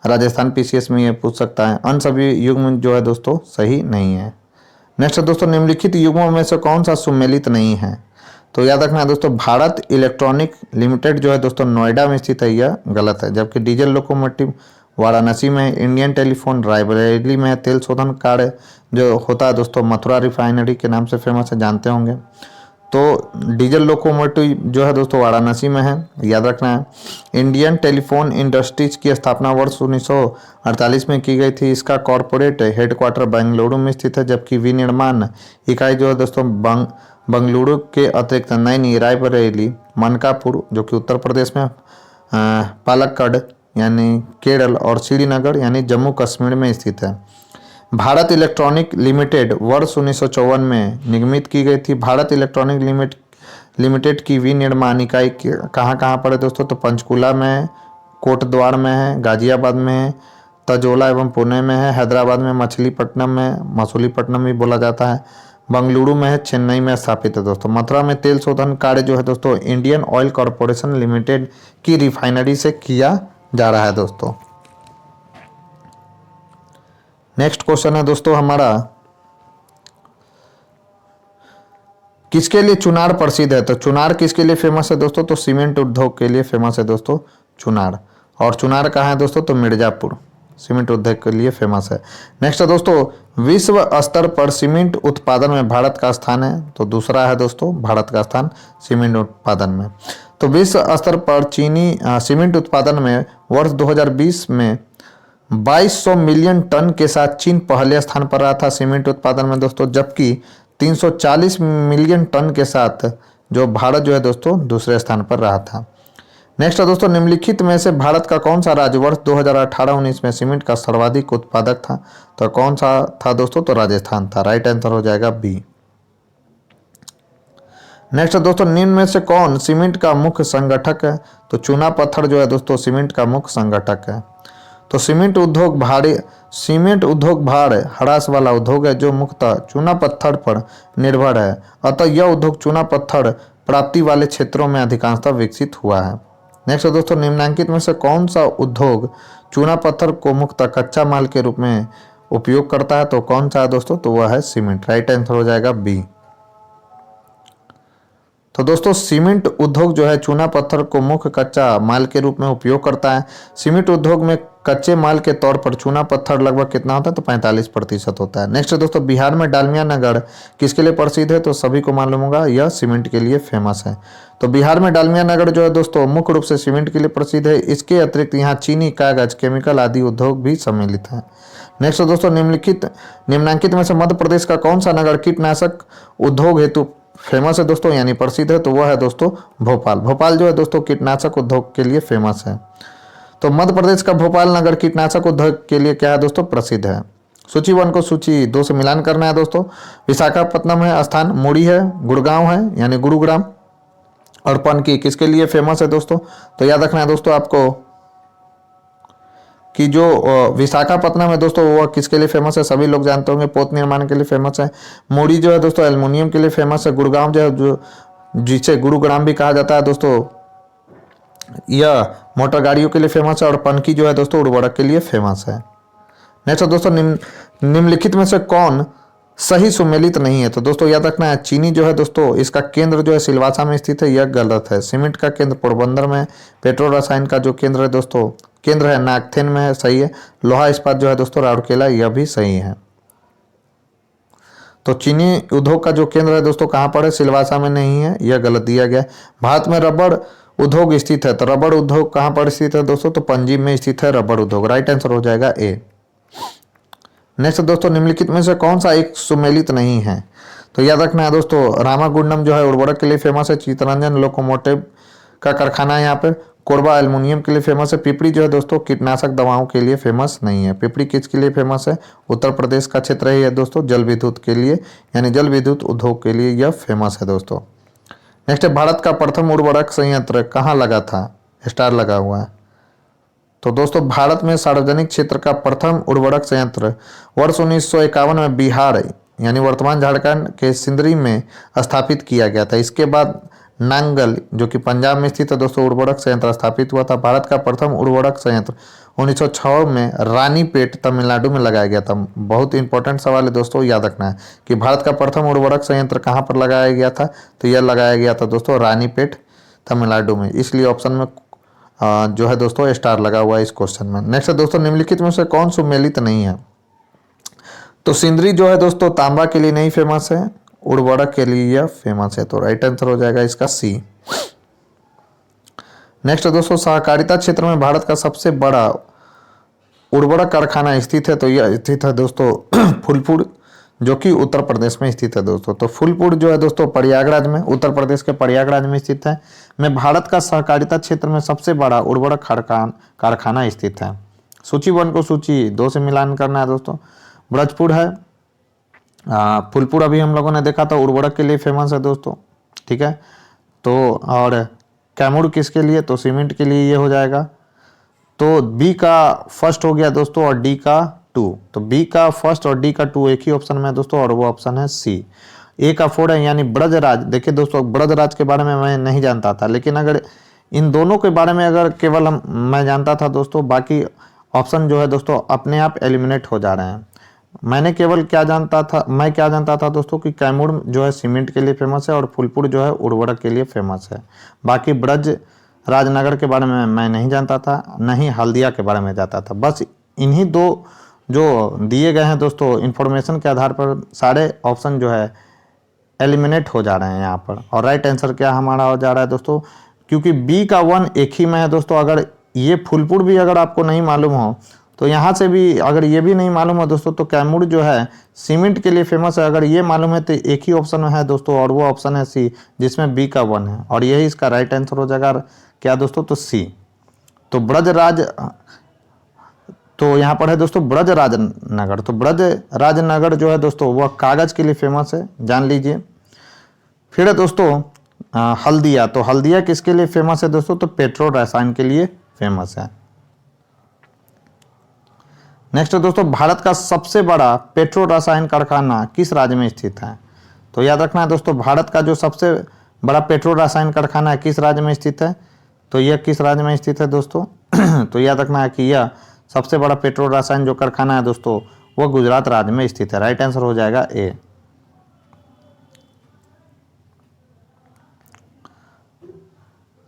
राजस्थान पीसीएस में ये पूछ सकता है। अन्य सभी युग्म जो है दोस्तों सही नहीं है। नेक्स्ट है दोस्तों, निम्नलिखित युग्मों में से कौन सा सुमेलित नहीं है? तो याद रखना है दोस्तों, भारत इलेक्ट्रॉनिक लिमिटेड जो है दोस्तों नोएडा में स्थित है, यह गलत है। जबकि डीजल लोकोमोटिव वाराणसी में है, इंडियन टेलीफोन रायबरेली में है, तेल शोधन कार्य जो होता है दोस्तों मथुरा रिफाइनरी के नाम से फेमस है, जानते होंगे। तो डीजल लोकोमोटिव जो है दोस्तों वाराणसी में है, याद रखना है। इंडियन टेलीफोन इंडस्ट्रीज की स्थापना वर्ष 1948 में की गई थी। इसका कॉरपोरेट हेडक्वार्टर बेंगलुरु में स्थित है। जबकि विनिर्माण इकाई जो है दोस्तों बेंगलुरु के अतिरिक्त नई रायबरेली, मनकापुर जो कि उत्तर प्रदेश में, पालक्कड़ यानी केरल और श्रीनगर यानी जम्मू कश्मीर में स्थित है। भारत इलेक्ट्रॉनिक लिमिटेड वर्ष 1954 में निर्मित की गई थी। भारत इलेक्ट्रॉनिक लिमिटेड की विनिर्माण इकाई कहाँ कहाँ पर है दोस्तों? तो पंचकुला में है, कोटद्वार में है, गाजियाबाद में है, तजोला एवं पुणे में है, हैदराबाद में, मछलीपट्टनम में, मसूलीपट्टनम भी बोला जाता है, बंगलुरु में है, चेन्नई में स्थापित है दोस्तों। मथुरा में तेल शोधन कार्य जो है दोस्तों इंडियन ऑयल कॉरपोरेशन लिमिटेड की रिफाइनरी से किया जा रहा है दोस्तों। नेक्स्ट क्वेश्चन है दोस्तों हमारा, किसके लिए चुनार प्रसिद्ध है? तो चुनार किसके लिए फेमस है दोस्तों? तो सीमेंट उद्योग के लिए फेमस है दोस्तों चुनार। और चुनार कहाँ है दोस्तों? तो मिर्जापुर, सीमेंट उद्योग के लिए फेमस है। नेक्स्ट है दोस्तों, विश्व स्तर पर सीमेंट उत्पादन में भारत का स्थान है। तो दूसरा है दोस्तों भारत का स्थान सीमेंट उत्पादन में। तो विश्व स्तर पर चीनी सीमेंट उत्पादन में वर्ष 2020 में 2200 मिलियन टन के साथ चीन पहले स्थान पर रहा था सीमेंट उत्पादन में दोस्तों। जबकि 340 मिलियन टन के साथ जो भारत जो है दोस्तों दूसरे स्थान पर रहा था। नेक्स्ट है दोस्तों, निम्नलिखित में से भारत का कौन सा राज्य वर्ष 2018-19 में सीमेंट का सर्वाधिक उत्पादक था? तो कौन सा था दोस्तों? तो राजस्थान था। राइट आंसर हो जाएगा बी। नेक्स्ट है दोस्तों, निम्न में से कौन सीमेंट का मुख्य संगठक है? तो चूना पत्थर जो है दोस्तों सीमेंट का मुख्य संगठक है। तो सीमेंट उद्योग भार ह्रास वाला उद्योग है जो मुख्यतः चूना पत्थर पर निर्भर है। अतः यह उद्योग चूना पत्थर प्राप्ति वाले क्षेत्रों में अधिकांशतः विकसित हुआ है। नेक्स्ट है दोस्तों, निम्नलिखित में से कौन सा उद्योग चूना पत्थर को मुख्यतः कच्चा माल के रूप में उपयोग करता है? तो कौन सा है दोस्तों? तो वह है सीमेंट। राइट आंसर हो जाएगा बी। तो दोस्तों सीमेंट उद्योग जो है चूना पत्थर को मुख्य कच्चा माल के रूप में उपयोग करता है। सीमेंट उद्योग में कच्चे माल के तौर पर चूना पत्थर लगभग कितना होता है? तो 45% होता है। नेक्स्ट है दोस्तों, बिहार में डालमिया नगर किसके लिए प्रसिद्ध है? तो सभी को मालूम होगा यह सीमेंट के लिए फेमस है। तो बिहार में डालमिया नगर जो है दोस्तों मुख्य रूप से सीमेंट के लिए प्रसिद्ध है। इसके अतिरिक्त यहाँ चीनी, कागज, केमिकल आदि उद्योग भी सम्मिलित है। नेक्स्ट है दोस्तों, निम्नांकित में से मध्य प्रदेश का कौन सा नगर कीटनाशक उद्योग हेतु फेमस है दोस्तों यानी प्रसिद्ध है? तो वह है दोस्तों भोपाल। भोपाल जो है दोस्तों कीटनाशक उद्योग के लिए फेमस है। तो मध्य प्रदेश का भोपाल नगर कीटनाशक उद्योग के लिए क्या है दोस्तों? प्रसिद्ध है। सूची 1 को सूची 2 से मिलान करना है दोस्तों। विशाखापट्टनम है स्थान, मुड़ी है, गुड़गांव है यानी गुरुग्राम, और पनकी किसके लिए फेमस है दोस्तों? तो याद रखना है दोस्तों आपको कि जो विशाखापट्टनम है दोस्तों वह किसके लिए फेमस है? सभी लोग जानते होंगे, पोत निर्माण के लिए फेमस है। मुड़ी जो है दोस्तों एल्युमिनियम के लिए फेमस है। गुड़गांव जो है जिसे गुरुग्राम भी कहा जाता है दोस्तों, यह मोटर गाड़ियों के लिए फेमस है। और पनकी जो है दोस्तों उर्वरक के लिए फेमस है। नेक्स्ट दोस्तों, निम्नलिखित में से कौन सही सुमेलित नहीं है? तो दोस्तों याद रखना है चीनी जो है दोस्तों इसका केंद्र जो है सिलवासा में स्थित है, यह गलत है। सीमेंट का केंद्र पोरबंदर में है। पेट्रो रसायन का जो केंद्र है दोस्तों केंद्र है नागथेन में है, सही है। लोहा इस्पात जो है दोस्तों राउरकेला, यह भी सही है। तो चीनी उद्योग का जो केंद्र है दोस्तों कहाँ पर है? सिलवासा में नहीं है, यह गलत दिया गया। भारत में रबड़ उद्योग स्थित है। तो रबड़ उद्योग कहाँ पर स्थित है दोस्तों? तो पंजीब में स्थित है रबड़ उद्योग। राइट आंसर हो जाएगा ए। नेक्स्ट दोस्तों, निम्नलिखित में से कौन सा एक सुमेलित नहीं है? तो याद रखना है दोस्तों रामागुंडम जो है उर्वरक के लिए फेमस है। चित्तरंजन लोकोमोटिव का कारखाना है यहाँ पे। कोरबा एल्युमिनियम के लिए फेमस है। पिपरी जो है दोस्तों कीटनाशक दवाओं के लिए फेमस नहीं है। पिपरी किसके लिए फेमस है? उत्तर प्रदेश का क्षेत्र है दोस्तों, जल विद्युत के लिए यानी जल विद्युत उद्योग के लिए यह फेमस है दोस्तों। नेक्स्ट है, भारत का प्रथम उर्वरक संयंत्र कहाँ लगा था? स्टार लगा हुआ है। तो दोस्तों भारत में सार्वजनिक क्षेत्र का प्रथम उर्वरक संयंत्र वर्ष 1951 में बिहार यानी वर्तमान झारखंड के सिंदरी में स्थापित किया गया था। इसके बाद नांगल जो कि पंजाब में स्थित है दोस्तों उर्वरक संयंत्र स्थापित हुआ था। भारत का प्रथम उर्वरक संयंत्र 1906 में रानीपेट तमिलनाडु में लगाया गया था। बहुत इंपॉर्टेंट सवाल है दोस्तों, याद रखना है कि भारत का प्रथम उर्वरक संयंत्र कहाँ पर लगाया गया था, तो यह लगाया गया था दोस्तों रानीपेट तमिलनाडु में। इसलिए ऑप्शन में जो है दोस्तों स्टार लगा हुआ है इस क्वेश्चन में। नेक्स्ट है दोस्तों, निम्नलिखित में से कौन सुमेलित नहीं है, तो सिंदरी जो है दोस्तों तांबा के लिए नहीं फेमस है, उर्वरक के लिए यह फेमस है, तो राइट आंसर हो जाएगा इसका सी। नेक्स्ट है दोस्तों, सहकारिता क्षेत्र में भारत का सबसे बड़ा उर्वरक कारखाना स्थित है, तो यह स्थित है दोस्तों फूलपुर जो कि उत्तर प्रदेश में स्थित है दोस्तों। तो फूलपुर जो है दोस्तों प्रयागराज में, उत्तर प्रदेश के प्रयागराज में स्थित है। में भारत का सहकारिता क्षेत्र में सबसे बड़ा उर्वरक कारखाना स्थित है। सूची 1 को सूची 2 से मिलान करना है दोस्तों। ब्रजपुर है, फूलपुर अभी हम लोगों ने देखा था उर्वरक के लिए फेमस है दोस्तों, ठीक है। तो और कैमूर किसके लिए, तो सीमेंट के लिए ये हो जाएगा। तो बी का फर्स्ट हो गया दोस्तों और डी का 2, तो बी का फर्स्ट और डी का 2 एक ही ऑप्शन में है दोस्तों और वो ऑप्शन है सी। ए का 4 है यानी ब्रजराज। देखिए दोस्तों ब्रजराज के बारे में मैं नहीं जानता था, लेकिन अगर इन दोनों के बारे में अगर केवल मैं जानता था दोस्तों, बाकी ऑप्शन जो है दोस्तों अपने आप एलिमिनेट हो जा रहे हैं। मैं क्या जानता था दोस्तों कि कैमूर जो है सीमेंट के लिए फेमस है और फूलपुर जो है उर्वरक के लिए फेमस है। बाकी ब्रज राजनगर के बारे में मैं नहीं जानता था, नहीं हल्दिया के बारे में जानता था। बस इन्हीं 2 जो दिए गए हैं दोस्तों इन्फॉर्मेशन के आधार पर सारे ऑप्शन जो है एलिमिनेट हो जा रहे हैं यहाँ पर। और राइट आंसर क्या हमारा हो जा रहा है दोस्तों, क्योंकि बी का 1 एक ही में है दोस्तों। अगर ये फूलपुर भी अगर आपको नहीं मालूम हो, तो यहाँ से भी अगर ये भी नहीं मालूम हो दोस्तों, तो कैमूर जो है सीमेंट के लिए फेमस है। अगर ये मालूम है तो एक ही ऑप्शन है दोस्तों और वो ऑप्शन है सी, जिसमें बी का 1 है और यही इसका राइट आंसर हो जाएगा क्या दोस्तों, तो सी। तो ब्रजराज, तो यहाँ पर है दोस्तों ब्रजराज नगर। तो ब्रजराज नगर जो है दोस्तों वह कागज के लिए फेमस है, जान लीजिए। फिर है दोस्तों हल्दिया। तो हल्दिया किसके लिए फेमस है दोस्तों, तो पेट्रो रसायन के लिए फेमस है। नेक्स्ट है दोस्तों, भारत का सबसे बड़ा पेट्रो रसायन कारखाना किस राज्य में स्थित है, तो याद रखना है दोस्तों भारत का जो सबसे बड़ा पेट्रो रसायन कारखाना है किस राज्य में स्थित है, तो यह किस राज्य में स्थित है दोस्तों तो याद रखना है कि यह सबसे बड़ा पेट्रो रसायन जो कारखाना है दोस्तों वह गुजरात राज्य में स्थित है। राइट आंसर हो जाएगा ए।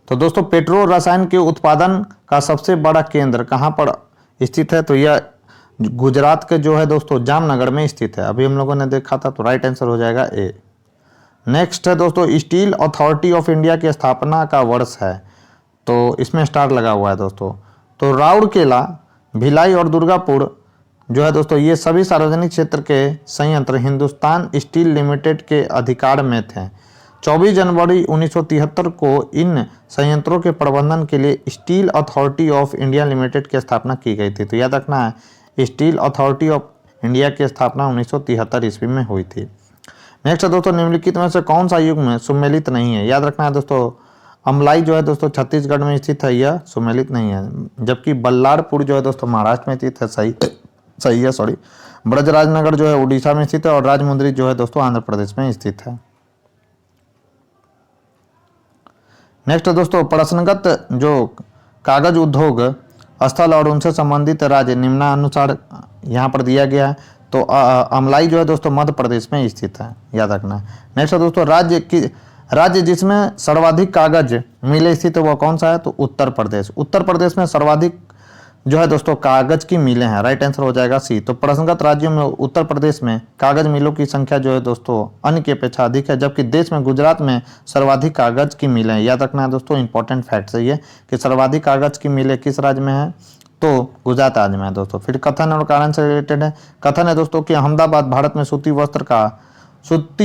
तो दोस्तों पेट्रो रसायन के उत्पादन का सबसे बड़ा केंद्र कहाँ पर स्थित है, तो यह गुजरात के जो है दोस्तों जामनगर में स्थित है। अभी हम लोगों ने देखा था, तो राइट आंसर हो जाएगा ए। नेक्स्ट है दोस्तों, स्टील अथॉरिटी ऑफ इंडिया की स्थापना का वर्ष है, तो इसमें स्टार लगा हुआ है दोस्तों। तो राउरकेला, भिलाई और दुर्गापुर जो है दोस्तों ये सभी सार्वजनिक क्षेत्र के संयंत्र हिंदुस्तान स्टील लिमिटेड के अधिकार में थे। 24 जनवरी 1973 को इन संयंत्रों के प्रबंधन के लिए steel authority of India limited की स्थापना की गई थी। तो याद रखना है स्टील अथॉरिटी ऑफ इंडिया की स्थापना 1973 ईस्वी में हुई थी। नेक्स्ट है दोस्तों, निम्नलिखित में से कौन सा युग में सुमेलित नहीं है, याद रखना है दोस्तों अमलाई जो है दोस्तों छत्तीसगढ़ में स्थित है, यह सुमेलित नहीं है। जबकि बल्लारपुर जो है दोस्तों महाराष्ट्र में स्थित है, सही है सॉरी। ब्रजराजनगर जो है उड़ीसा में स्थित है और राजमुंद्री जो है दोस्तों आंध्र प्रदेश में स्थित है। नेक्स्ट दोस्तों, प्रश्नगत जो कागज उद्योग स्थल और उनसे संबंधित राज्य निम्नानुसार यहाँ पर दिया गया है। तो अमलाई जो है दोस्तों मध्य प्रदेश में स्थित है, याद रखना। नेक्स्ट दोस्तों, राज्य जिसमें सर्वाधिक कागज मिलें स्थित है वह कौन सा है, तो उत्तर प्रदेश। उत्तर प्रदेश में सर्वाधिक जो है दोस्तों कागज की मिलें हैं। राइट आंसर हो जाएगा सी। तो प्रश्नगत राज्यों में उत्तर प्रदेश में कागज मिलों की संख्या जो है दोस्तों अन्य की अपेक्षा अधिक है, जबकि देश में गुजरात में सर्वाधिक कागज की मिलें। याद रखना है दोस्तों इंपॉर्टेंट फैक्ट है ये कि सर्वाधिक कागज की मिलें किस राज्य में है, तो गुजरात राज्य में है दोस्तों। फिर कथन और कारण से रिलेटेड है। कथन है दोस्तों कि अहमदाबाद भारत में सूती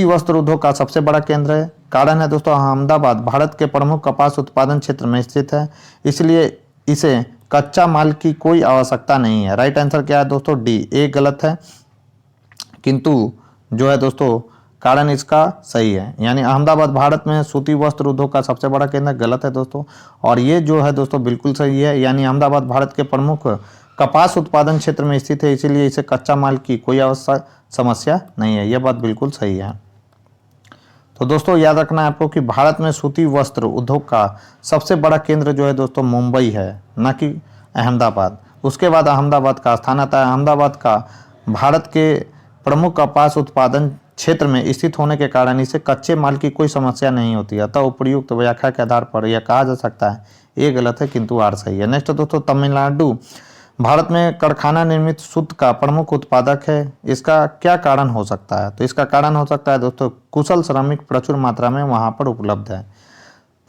वस्त्र उद्योग का सबसे बड़ा केंद्र है। कारण है दोस्तों अहमदाबाद भारत के प्रमुख कपास उत्पादन क्षेत्र में स्थित है, इसलिए इसे कच्चा माल की कोई आवश्यकता नहीं है। राइट आंसर क्या है दोस्तों, डी। ए गलत है, किंतु जो है दोस्तों कारण इसका सही है, यानी अहमदाबाद भारत में सूती वस्त्र उद्योग का सबसे बड़ा केंद्र गलत है दोस्तों। और ये जो है दोस्तों बिल्कुल सही है, यानी अहमदाबाद भारत के प्रमुख कपास उत्पादन क्षेत्र में स्थित है, इसीलिए इसे कच्चा माल की कोई समस्या नहीं है। यह बात बिल्कुल सही है। तो दोस्तों याद रखना है आपको कि भारत में सूती वस्त्र उद्योग का सबसे बड़ा केंद्र जो है दोस्तों मुंबई है, न कि अहमदाबाद। उसके बाद अहमदाबाद का स्थान आता है। अहमदाबाद का भारत के प्रमुख कपास उत्पादन क्षेत्र में स्थित होने के कारण इसे कच्चे माल की कोई समस्या नहीं होती है। अतः उपयुक्त व्याख्या के आधार पर यह कहा जा सकता है ये गलत है किंतु आर सही है। नेक्स्ट दोस्तों, तमिलनाडु भारत में कारखाना निर्मित सूत का प्रमुख उत्पादक है। इसका क्या कारण हो सकता है? तो इसका कारण हो सकता है दोस्तों कुशल श्रमिक प्रचुर मात्रा में वहां पर उपलब्ध है।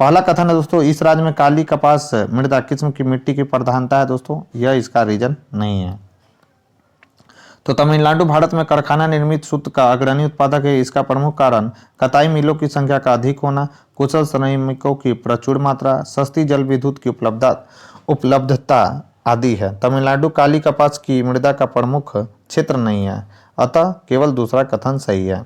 पहला कथन है दोस्तों इस राज्य में काली कपास मृदा किस्म की मिट्टी की प्रधानता है। दोस्तों यह इसका रीजन नहीं है। तो तमिलनाडु भारत में कारखाना निर्मित सूत का अग्रणी उत्पादक है। इसका प्रमुख कारण कताई मिलों की संख्या का अधिक होना, कुशल श्रमिकों की प्रचुर मात्रा, सस्ती जल विद्युत की उपलब्धता आदि है। तमिलनाडु काली कपास की मृदा का प्रमुख क्षेत्र नहीं है, अतः केवल दूसरा कथन सही है।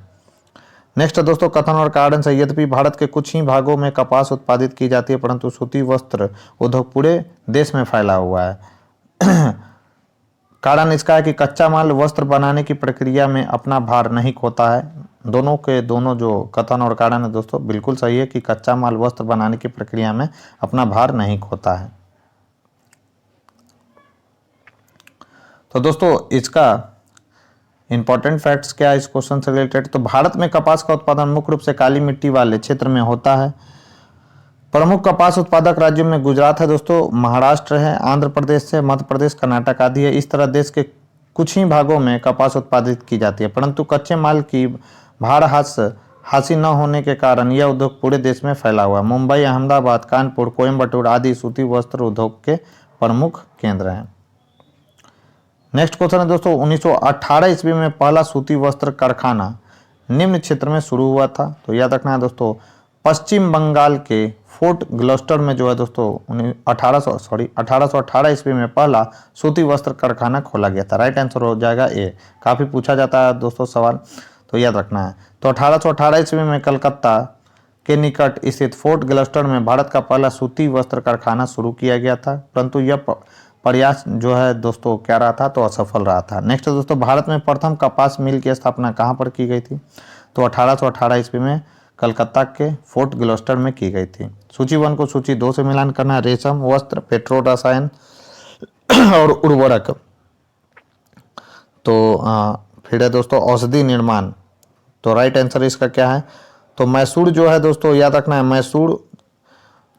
नेक्स्ट दोस्तों, कथन और कारण सही। यद्यपि भारत के कुछ ही भागों में कपास उत्पादित की जाती है परंतु सूती वस्त्र उद्योग पूरे देश में फैला हुआ है। कारण इसका है कि कच्चा माल वस्त्र बनाने की प्रक्रिया में अपना भार नहीं खोता है। दोनों के दोनों जो कथन और कारण है दोस्तों बिल्कुल सही है कि कच्चा माल वस्त्र बनाने की प्रक्रिया में अपना भार नहीं खोता है। तो दोस्तों इसका इंपॉर्टेंट फैक्ट्स क्या है इस क्वेश्चन से रिलेटेड? तो भारत में कपास का उत्पादन मुख्य रूप से काली मिट्टी वाले क्षेत्र में होता है। प्रमुख कपास उत्पादक राज्यों में गुजरात है दोस्तों, महाराष्ट्र है, आंध्र प्रदेश है, मध्य प्रदेश, कर्नाटक आदि है। इस तरह देश के कुछ ही भागों में कपास उत्पादित की जाती है परंतु कच्चे माल की भार हासिल न होने के कारण यह उद्योग पूरे देश में फैला हुआ है। मुंबई, अहमदाबाद, कानपुर, कोयम्बटूर आदि सूती वस्त्र उद्योग के प्रमुख केंद्र हैं। नेक्स्ट क्वेश्चन है दोस्तों 1918 ईस्वी में पहला सूती वस्त्र कारखाना निम्न क्षेत्र में शुरू हुआ था। तो याद रखना है दोस्तों पश्चिम बंगाल के फोर्ट ग्लस्टर में जो है दोस्तों 1818 ईस्वी में पहला सूती वस्त्र कारखाना खोला गया था। राइट आंसर हो जाएगा ए। काफ़ी पूछा जाता है दोस्तों सवाल, तो याद रखना है। तो 1818 ईस्वी में कलकत्ता के निकट स्थित फोर्ट ग्लस्टर में भारत का पहला सूती वस्त्र कारखाना शुरू किया गया था परंतु यह प्रयास जो है दोस्तों क्या रहा था? तो असफल रहा था। नेक्स्ट दोस्तों, भारत में प्रथम कपास मिल की स्थापना कहाँ पर की गई थी? तो 1818 ईस्वी में कलकत्ता के फोर्ट ग्लस्टर में की गई थी। सूची 1 को सूची 2 से मिलान करना है। रेशम, वस्त्र, पेट्रो रसायन और उर्वरक। तो फिर है दोस्तों औषधि निर्माण। तो राइट आंसर इसका क्या है? तो मैसूर जो है दोस्तों याद रखना है, मैसूर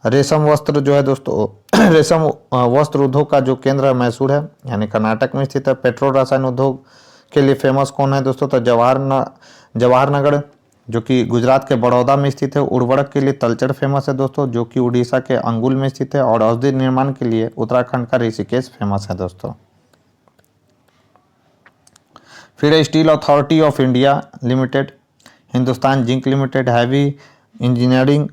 रेशम वस्त्र जो है दोस्तों रेशम वस्त्र उद्योग का जो केंद्र है मैसूर है, यानी कर्नाटक में स्थित है। पेट्रो रसायन उद्योग के लिए फेमस कौन है दोस्तों? तो जवाहरनगर जो कि गुजरात के बड़ौदा में स्थित है। उर्वरक के लिए तलचर फेमस है दोस्तों जो कि उड़ीसा के अंगुल में स्थित है। और औषधि निर्माण के लिए उत्तराखंड का ऋषिकेश फेमस है दोस्तों। फिर steel authority of India limited, Hindustan zinc limited, heavy engineering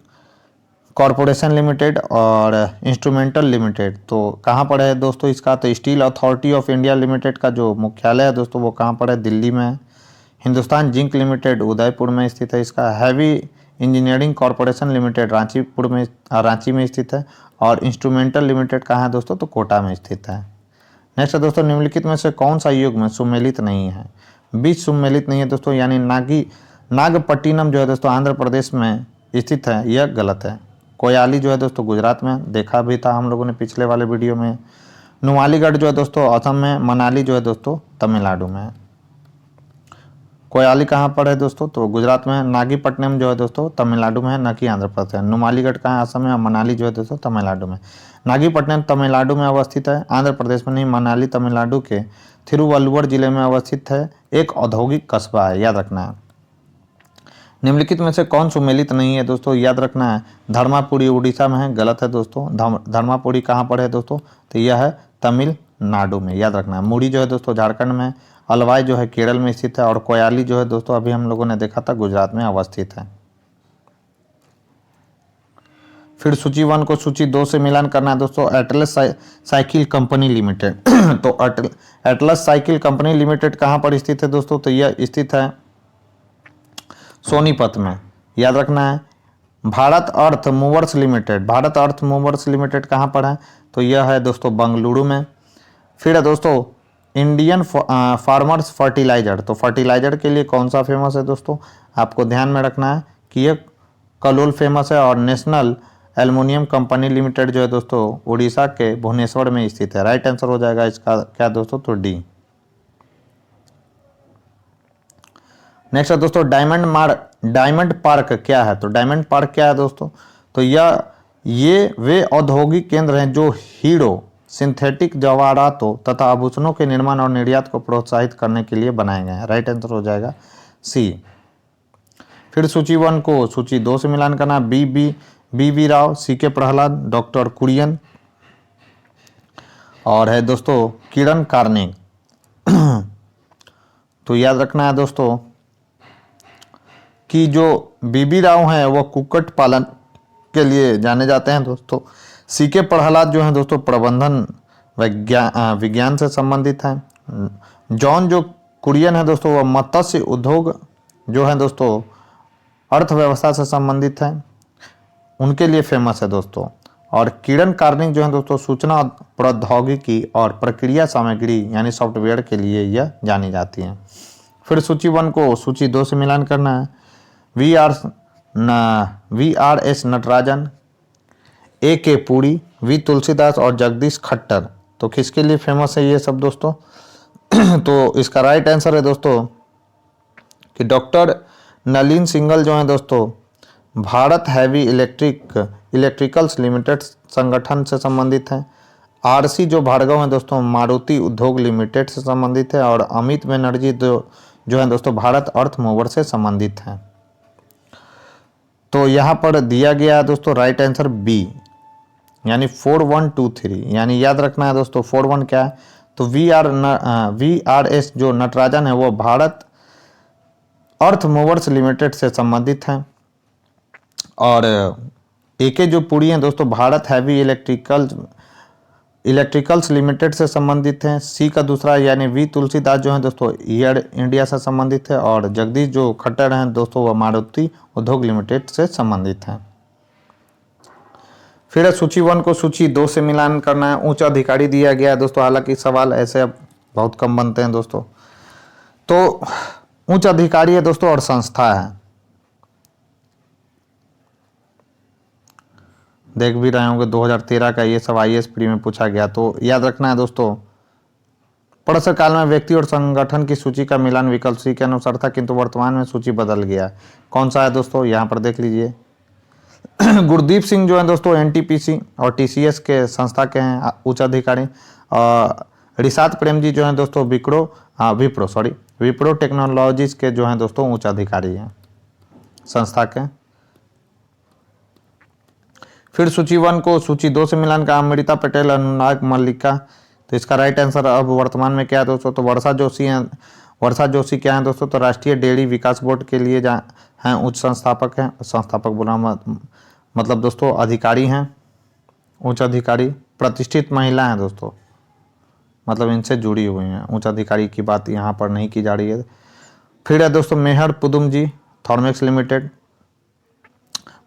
corporation limited और इंस्ट्रूमेंटल लिमिटेड। तो कहाँ पर है दोस्तों इसका? तो steel authority of India limited का जो मुख्यालय है दोस्तों वो कहाँ पर है? दिल्ली में है। हिंदुस्तान जिंक लिमिटेड उदयपुर में स्थित है इसका। Heavy engineering corporation limited Ranchi में स्थित है। और इंस्ट्रूमेंटल लिमिटेड कहाँ है दोस्तों? तो कोटा में स्थित है। नेक्स्ट दोस्तों, निम्नलिखित में से कौन सा युग्म सुमेलित नहीं है? बीच सुमेलित नहीं है दोस्तों, यानी नागपट्टिनम जो है दोस्तों आंध्र प्रदेश में स्थित है, यह गलत है। कोयाली जो है दोस्तों गुजरात में, देखा भी था हम लोगों ने पिछले वाले वीडियो में। नुमालीगढ़ जो है दोस्तों असम में, मनाली जो है दोस्तों तमिलनाडु में। कोयाली कहाँ पर है दोस्तों? तो गुजरात में। नागीपट्टनम जो है दोस्तों तमिलनाडु में है, न कि आंध्र प्रदेश है। नुमालीगढ़ कहाँ है? असम में। और मनाली जो है दोस्तों तमिलनाडु में। नागीपट्टनम तमिलनाडु में अवस्थित है, आंध्र प्रदेश में नहीं। मनाली तमिलनाडु के थिरुवल्लुवर जिले में अवस्थित है, एक औद्योगिक कस्बा है, याद रखना है। निम्नलिखित में से कौन सुमेलित नहीं है दोस्तों? याद रखना है। धर्मापुरी उड़ीसा में है, गलत है दोस्तों। धर्मापुरी कहाँ पर है दोस्तों? तो यह है तमिलनाडु में, याद रखना है। मुड़ी जो है दोस्तों झारखंड में, अलवाई जो है केरल में स्थित है। और कोयाली जो है दोस्तों अभी हम लोगों ने देखा था गुजरात में अवस्थित है। फिर सूची 1 को सूची 2 से मिलान करना है दोस्तों। एटलस साइकिल कंपनी लिमिटेड तो एटलस साइकिल कंपनी लिमिटेड कहाँ पर स्थित है दोस्तों? तो यह स्थित है सोनीपत में, याद रखना है। भारत अर्थ मूवर्स लिमिटेड कहाँ पर है? तो यह है दोस्तों बंगलुरु में। फिर है दोस्तों इंडियन फार्मर्स फर्टिलाइजर। तो फर्टिलाइजर के लिए कौन सा फेमस है दोस्तों? आपको ध्यान में रखना है कि ये कलोल फेमस है, और नेशनल एल्युमिनियम कंपनी लिमिटेड जो है दोस्तों उड़ीसा के भुवनेश्वर में स्थित है। राइट आंसर हो जाएगा इसका क्या दोस्तों, तो डी। नेक्स्ट है दोस्तों डायमंड पार्क क्या है। तो डायमंड पार्क क्या है दोस्तों, तो ये वे औद्योगिक केंद्र हैं जो हीरो, सिंथेटिक जवाहरातों तथा आभूषणों के निर्माण और निर्यात को प्रोत्साहित करने के लिए बनाए गए हैं। राइट आंसर हो जाएगा सी। फिर सूची 1 को सूची 2 से मिलान करना। बी राव, सी के प्रहलाद, डॉक्टर कुरियन और है दोस्तों किरण कार्निक। तो याद रखना है दोस्तों कि जो बीबी राव हैं वो कुक्कुट पालन के लिए जाने जाते हैं दोस्तों। सी के प्रहलाद जो हैं दोस्तों प्रबंधन विज्ञान से संबंधित हैं। जॉन जो कुरियन है दोस्तों वह मत्स्य उद्योग जो है दोस्तों अर्थव्यवस्था से संबंधित है, उनके लिए फेमस है दोस्तों। और किरण कार्निक जो है दोस्तों सूचना प्रौद्योगिकी और प्रक्रिया सामग्री यानी सॉफ्टवेयर के लिए यह जानी जाती हैं। फिर सूची 1 को सूची 2 से मिलान करना है। वी आर एस नटराजन, ए के पुरी, वी तुलसीदास और जगदीश खट्टर। तो किसके लिए फेमस है ये सब दोस्तों? तो इसका राइट आंसर है दोस्तों कि डॉक्टर नलिन सिंगल जो है दोस्तों भारत हैवी इलेक्ट्रिकल्स लिमिटेड संगठन से संबंधित हैं। आरसी जो भार्गव हैं दोस्तों मारुति उद्योग लिमिटेड से संबंधित है। और अमित बनर्जी जो है दोस्तों भारत अर्थ मूवर से संबंधित हैं। तो यहाँ पर दिया गया है दोस्तों राइट आंसर बी, यानी 4123, यानी याद रखना है दोस्तों 41 क्या है, तो वी आर एस जो नटराजन है वो भारत अर्थ मूवर्स लिमिटेड से संबंधित हैं। और एके जो पुरी हैं दोस्तों भारत हैवी इलेक्ट्रिकल्स लिमिटेड से संबंधित हैं। सी का दूसरा यानी वी तुलसीदास जो हैं दोस्तों एयर इंडिया से संबंधित है। और जगदीश जो खट्टर हैं दोस्तों वह मारुति उद्योग लिमिटेड से संबंधित हैं। फिर सूची 1 को सूची 2 से मिलान करना है। उच्च अधिकारी दिया गया है दोस्तों, हालांकि सवाल ऐसे अब बहुत कम बनते हैं दोस्तों। तो उच्च अधिकारी है दोस्तों और संस्था है, देख भी रहे होंगे 2013 का ये सब IAS प्री में पूछा गया। तो याद रखना है दोस्तों प्रश्न काल में व्यक्ति और संगठन की सूची का मिलान विकल्प सी के अनुसार था, किंतु वर्तमान में सूची बदल गया। कौन सा है दोस्तों, यहाँ पर देख लीजिए। गुरदीप सिंह जो है दोस्तों NTPC और TCS के संस्था के हैं उच्च अधिकारी। रिसात प्रेम जी जो है दोस्तों विप्रो टेक्नोलॉजीज के जो हैं दोस्तों उच्च अधिकारी हैं संस्था के। फिर सूची 1 को सूची 2 से मिलान का अमृता पटेल, अनुराग मल्लिका। तो इसका राइट आंसर अब वर्तमान में क्या है दोस्तों, तो वर्षा जोशी क्या है दोस्तों, तो राष्ट्रीय डेयरी विकास बोर्ड के लिए हैं उच्च संस्थापक बोला मतलब दोस्तों अधिकारी हैं, उच्च अधिकारी। प्रतिष्ठित महिला हैं दोस्तों, मतलब इनसे जुड़ी हुई हैं। उच्च अधिकारी की बात यहाँ पर नहीं की जा रही है। फिर है दोस्तों Mehar Pudumjee Thermax limited.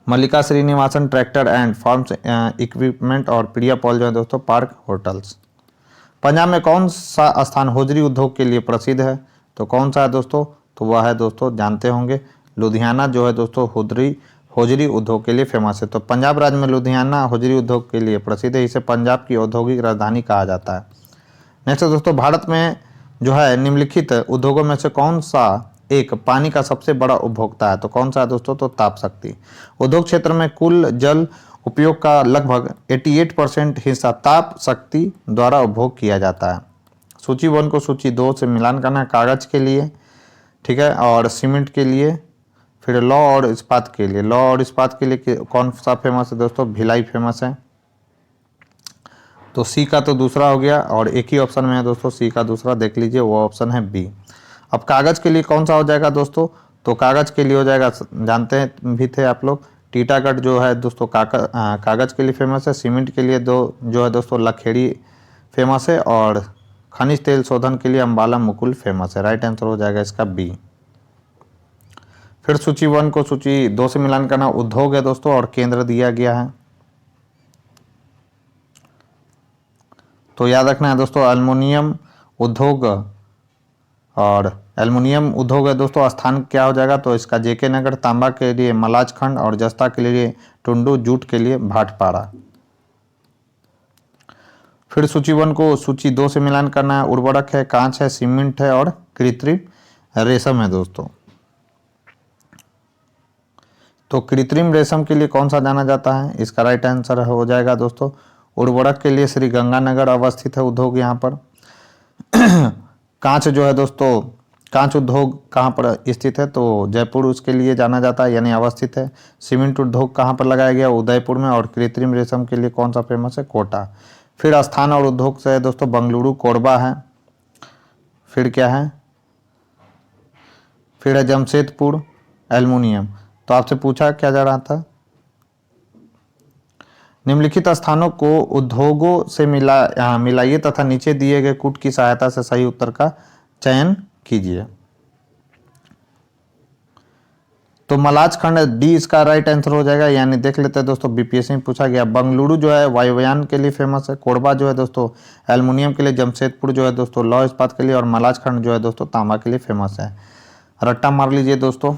Mallika Srinivasan tractor and farms equipment. और प्रिया पॉल जो है दोस्तों पार्क होटल्स। पंजाब में कौन सा स्थान होजरी उद्योग के लिए प्रसिद्ध है, तो कौन सा है दोस्तों, तो वह है दोस्तों जानते होंगे लुधियाना जो है दोस्तों होजरी उद्योग के लिए फेमस है। तो पंजाब राज्य में लुधियाना होजरी उद्योग के लिए प्रसिद्ध है, इसे पंजाब की औद्योगिक राजधानी कहा जाता है। नेक्स्ट दोस्तों भारत में जो है निम्नलिखित उद्योगों में से कौन सा एक पानी का सबसे बड़ा उपभोक्ता है, तो कौन सा है दोस्तों, तो ताप शक्ति। उद्योग क्षेत्र में कुल जल उपयोग का लगभग 88% हिस्सा ताप शक्ति द्वारा उपभोग किया जाता है। सूची 1 को सूची 2 से मिलान करना है। कागज के लिए, ठीक है, और सीमेंट के लिए। फिर लौ और इस्पात के लिए कौन सा फेमस है दोस्तों, भिलाई फेमस है। तो सी का तो दूसरा हो गया और एक ही ऑप्शन में है दोस्तों सी का दूसरा, देख लीजिए वो ऑप्शन है बी। अब कागज के लिए कौन सा हो जाएगा दोस्तों, तो कागज के लिए हो जाएगा, जानते हैं भी थे आप लोग, टीटागढ़ जो है दोस्तों कागज के लिए फेमस है। सीमेंट के लिए जो है दोस्तों लखेड़ी फेमस है। और खनिज तेल शोधन के लिए अंबाला मुकुल फेमस है। राइट आंसर हो जाएगा इसका बी। फिर सूची 1 को सूची 2 से मिलान करना। उद्योग है दोस्तों और केंद्र दिया गया है। तो याद रखना है दोस्तों एल्युमिनियम उद्योग और एल्युमिनियम उद्योग है दोस्तों, स्थान क्या हो जाएगा, तो इसका जेके नगर, तांबा के लिए मलाज खंड और जस्ता के लिए टुंडू, जूट के लिए भाटपाड़ा। फिर सूची 1 को सूची 2 से मिलान करना है। उर्वरक है, कांच है, सीमेंट है और कृत्रिम रेशम है दोस्तों। तो कृत्रिम रेशम के लिए कौन सा जाना जाता है, इसका राइट आंसर हो जाएगा दोस्तों उर्वरक के लिए श्री गंगानगर अवस्थित है उद्योग यहाँ पर। कांच जो है दोस्तों, कांच उद्योग कहाँ पर स्थित है, तो जयपुर उसके लिए जाना जाता है यानी अवस्थित है। सीमेंट उद्योग कहाँ पर लगाया गया, उदयपुर में। और कृत्रिम रेशम के लिए कौन सा फेमस है, कोटा। फिर स्थान और उद्योग से है दोस्तों बंगलुरु, कोरबा है। फिर क्या है, फिर है जमशेदपुर, एल्युमिनियम। तो आपसे पूछा क्या जा रहा था, निम्नलिखित स्थानों को उद्योगों से मिलाइए तथा नीचे दिए गए कूट की सहायता से सही उत्तर का चयन कीजिए। तो मलाज खंड डी इसका राइट आंसर हो जाएगा, यानी देख लेते हैं दोस्तों बीपीएससी में पूछा गया। बंगलुरु जो है वायुयान के लिए फेमस है, कोरबा जो है दोस्तों एल्युमिनियम के लिए, जमशेदपुर जो है दोस्तों लौह इस्पात के लिए, और मलाज खंड जो है दोस्तों तांबा के लिए फेमस है। रट्टा मार लीजिए दोस्तों,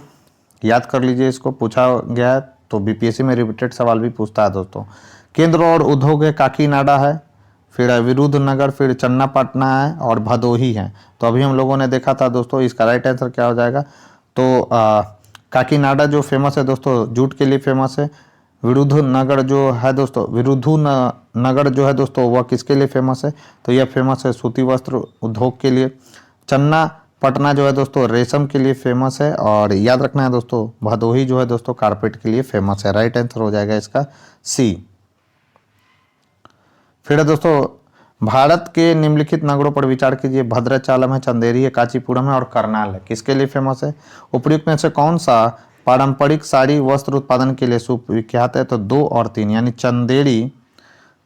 याद कर लीजिए, इसको पूछा गया है तो बीपीएससी में रिपीटेड सवाल भी पूछता है दोस्तों। केंद्र और उद्योग है, काकीनाडा है, फिर विरुद्धनगर, फिर चन्नापटना है और भदोही है। तो अभी हम लोगों ने देखा था दोस्तों, इसका राइट आंसर क्या हो जाएगा, तो काकीनाडा जो फेमस है दोस्तों जूट के लिए फेमस है। विरुद्धनगर जो है दोस्तों, विरुद्धनगर जो है दोस्तों वह किसके लिए फेमस है, तो यह फेमस है सूती वस्त्र उद्योग के लिए। चन्नापटना जो है दोस्तों रेशम के लिए फेमस है। और याद रखना है दोस्तों भदोही जो है दोस्तों कारपेट के लिए फेमस है। राइट आंसर हो जाएगा इसका सी। फिर है दोस्तों भारत के निम्नलिखित नगरों पर विचार कीजिए। भद्राचालम है, चंदेरी है, कांचीपुरम है और करनाल है। किसके लिए फेमस है, उपयुक्त में से कौन सा पारंपरिक साड़ी वस्त्र उत्पादन के लिए सुविख्यात है, तो 2 और 3 यानी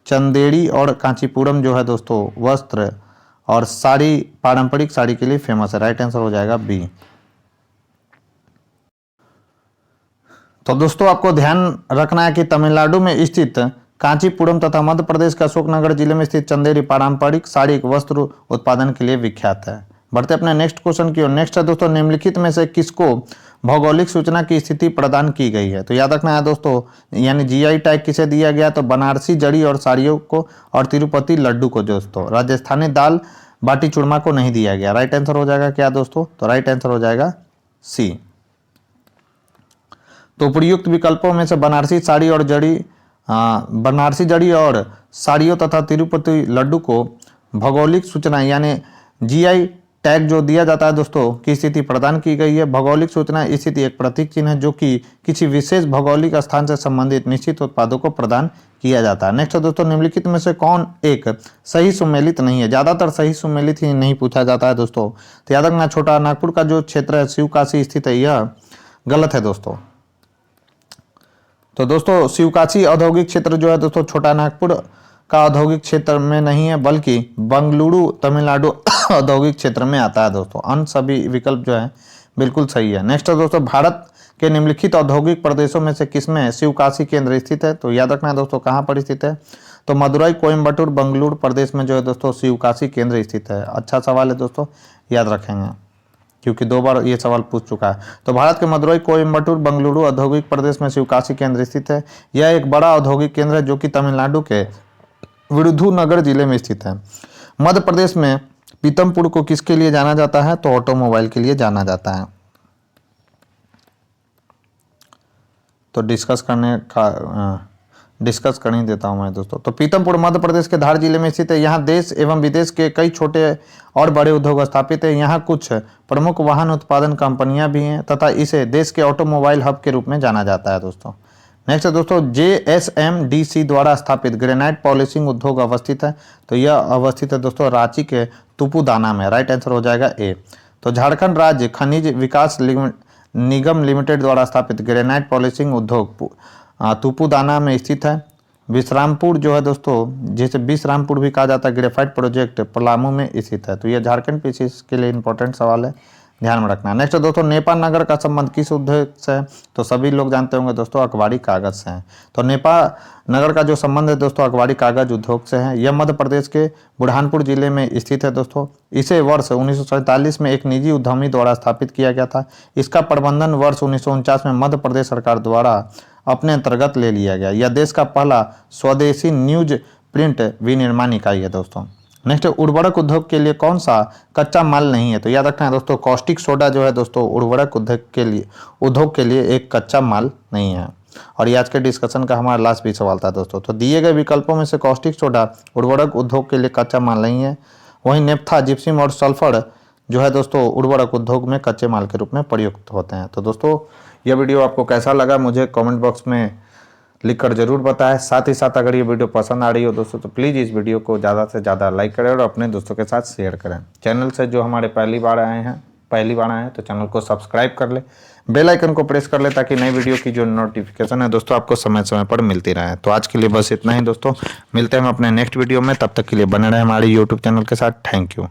चंदेरी और कांचीपुरम जो है दोस्तों वस्त्र और साड़ी पारंपरिक साड़ी के लिए फेमस है। राइट आंसर हो जाएगा बी। तो दोस्तों आपको ध्यान रखना है कि तमिलनाडु में स्थित कांचीपुरम तथा मध्य प्रदेश के अशोकनगर जिले में स्थित चंदेरी पारंपरिक साड़ी वस्त्र उत्पादन के लिए विख्यात है। बढ़ते अपने नेक्स्ट क्वेश्चन की ओर। नेक्स्ट है दोस्तों निम्नलिखित में से किसको भौगोलिक सूचना की स्थिति प्रदान की गई है, तो याद रखना है दोस्तों यानी जीआई टैग किसे दिया गया, तो बनारसी जड़ी और साड़ियों को और तिरुपति लड्डू को दोस्तों। राजस्थानी दाल बाटी चूरमा को नहीं दिया गया। राइट आंसर हो जाएगा क्या दोस्तों, तो राइट आंसर हो जाएगा सी। तो उपयुक्त विकल्पों में से बनारसी जड़ी और साड़ियों तथा तिरुपति लड्डू को भौगोलिक सूचना यानी जीआई टैग जो दिया जाता है दोस्तों की स्थिति प्रदान की गई है। भौगोलिक सूचना स्थिति एक प्रतीक चिन्ह है जो कि किसी विशेष भौगोलिक स्थान से संबंधित निश्चित उत्पादों को प्रदान किया जाता है। नेक्स्ट दोस्तों निम्नलिखित में से कौन एक सही सुमेलित नहीं है, ज्यादातर सही सुमेलित ही नहीं पूछा जाता है दोस्तों। तो याद रखना छोटा नागपुर का जो क्षेत्र है शिवकाशी स्थित है, यह गलत है दोस्तों। तो दोस्तों शिवकाशी औद्योगिक क्षेत्र जो है दोस्तों छोटा नागपुर का औद्योगिक क्षेत्र में नहीं है, बल्कि बंगलुरु तमिलनाडु औद्योगिक क्षेत्र में आता है दोस्तों। अन्य सभी विकल्प जो है बिल्कुल सही है। नेक्स्ट है दोस्तों भारत के निम्नलिखित औद्योगिक प्रदेशों में से किसमें शिवकाशी केंद्र स्थित है, तो याद रखना है दोस्तों कहाँ पर स्थित है, तो मदुरई, कोयम्बटूर, बंगलुरु प्रदेश में जो है दोस्तों शिवकाशी केंद्र स्थित है। अच्छा सवाल है दोस्तों, याद रखेंगे क्योंकि 2 बार ये सवाल पूछ चुका है। तो भारत के मदुरई, कोयम्बटूर, बंगलुरु औद्योगिक प्रदेश में शिवकाशी केंद्र स्थित है। यह एक बड़ा औद्योगिक केंद्र है जो कि तमिलनाडु के विरुद्धनगर जिले में स्थित है। मध्य प्रदेश में पीतमपुर को किसके लिए जाना जाता है, तो ऑटोमोबाइल के लिए जाना जाता है। तो डिस्कस कर ही देता हूं मैं दोस्तों। तो पीतमपुर मध्य प्रदेश के धार जिले में स्थित है। यहाँ देश एवं विदेश के कई छोटे और बड़े उद्योग स्थापित है। यहाँ कुछ प्रमुख वाहन उत्पादन कंपनियां भी हैं तथा इसे देश के ऑटोमोबाइल हब के रूप में जाना जाता है दोस्तों। नेक्स्ट है दोस्तों JSMDC द्वारा स्थापित ग्रेनाइट पॉलिशिंग उद्योग अवस्थित है, तो यह अवस्थित है दोस्तों रांची के तुपुदाना में। राइट आंसर हो जाएगा ए। तो झारखंड राज्य खनिज विकास निगम लिमिटेड द्वारा स्थापित ग्रेनाइट पॉलिशिंग उद्योग तुपुदाना में स्थित है। विश्रामपुर जो है दोस्तों, जिसे विश्रामपुर भी कहा जाता है, ग्रेफाइट प्रोजेक्ट पलामू में स्थित है। तो यह झारखंड पीसीएस के लिए इंपॉर्टेंट सवाल है, ध्यान में रखना। नेक्स्ट दोस्तों, नेपा नगर का संबंध किस उद्योग से है? तो सभी लोग जानते होंगे दोस्तों, अखबारी कागज से है। तो नेपा नगर का जो संबंध है दोस्तों अखबारी कागज उद्योग से है। यह मध्य प्रदेश के बुरहानपुर जिले में स्थित है दोस्तों। इसे वर्ष 1947 में एक निजी उद्यमी द्वारा स्थापित किया गया था। इसका प्रबंधन वर्ष 1949 में मध्य प्रदेश सरकार द्वारा अपने अंतर्गत ले लिया गया। यह देश का पहला स्वदेशी न्यूज प्रिंट विनिर्माण इकाई है दोस्तों। नेक्स्ट, उर्वरक उद्योग के लिए कौन सा कच्चा माल नहीं है? तो याद रखना है दोस्तों, कॉस्टिक सोडा जो है दोस्तों उर्वरक उद्योग के लिए एक कच्चा माल नहीं है। और ये आज के डिस्कशन का हमारा लास्ट भी सवाल था दोस्तों। तो दिए गए विकल्पों में से कॉस्टिक सोडा उर्वरक उद्योग के लिए कच्चा माल नहीं है। वहीं नेप्था, जिप्सम और सल्फर जो है दोस्तों उर्वरक उद्योग में कच्चे माल के रूप में प्रयुक्त होते हैं। तो दोस्तों यह वीडियो आपको कैसा लगा मुझे कमेंट बॉक्स में लिखकर जरूर बताएं। साथ ही साथ अगर ये वीडियो पसंद आ रही हो दोस्तों तो प्लीज़ इस वीडियो को ज़्यादा से ज़्यादा लाइक करें और अपने दोस्तों के साथ शेयर करें। चैनल से जो हमारे पहली बार आए हैं तो चैनल को सब्सक्राइब कर ले, बेल आइकन को प्रेस कर ले ताकि नई वीडियो की जो नोटिफिकेशन है दोस्तों आपको समय समय पर मिलती रहे। तो आज के लिए बस इतना ही दोस्तों, मिलते हैं हम अपने नेक्स्ट वीडियो में। तब तक के लिए बने रहे हमारे यूट्यूब चैनल के साथ। Thank you.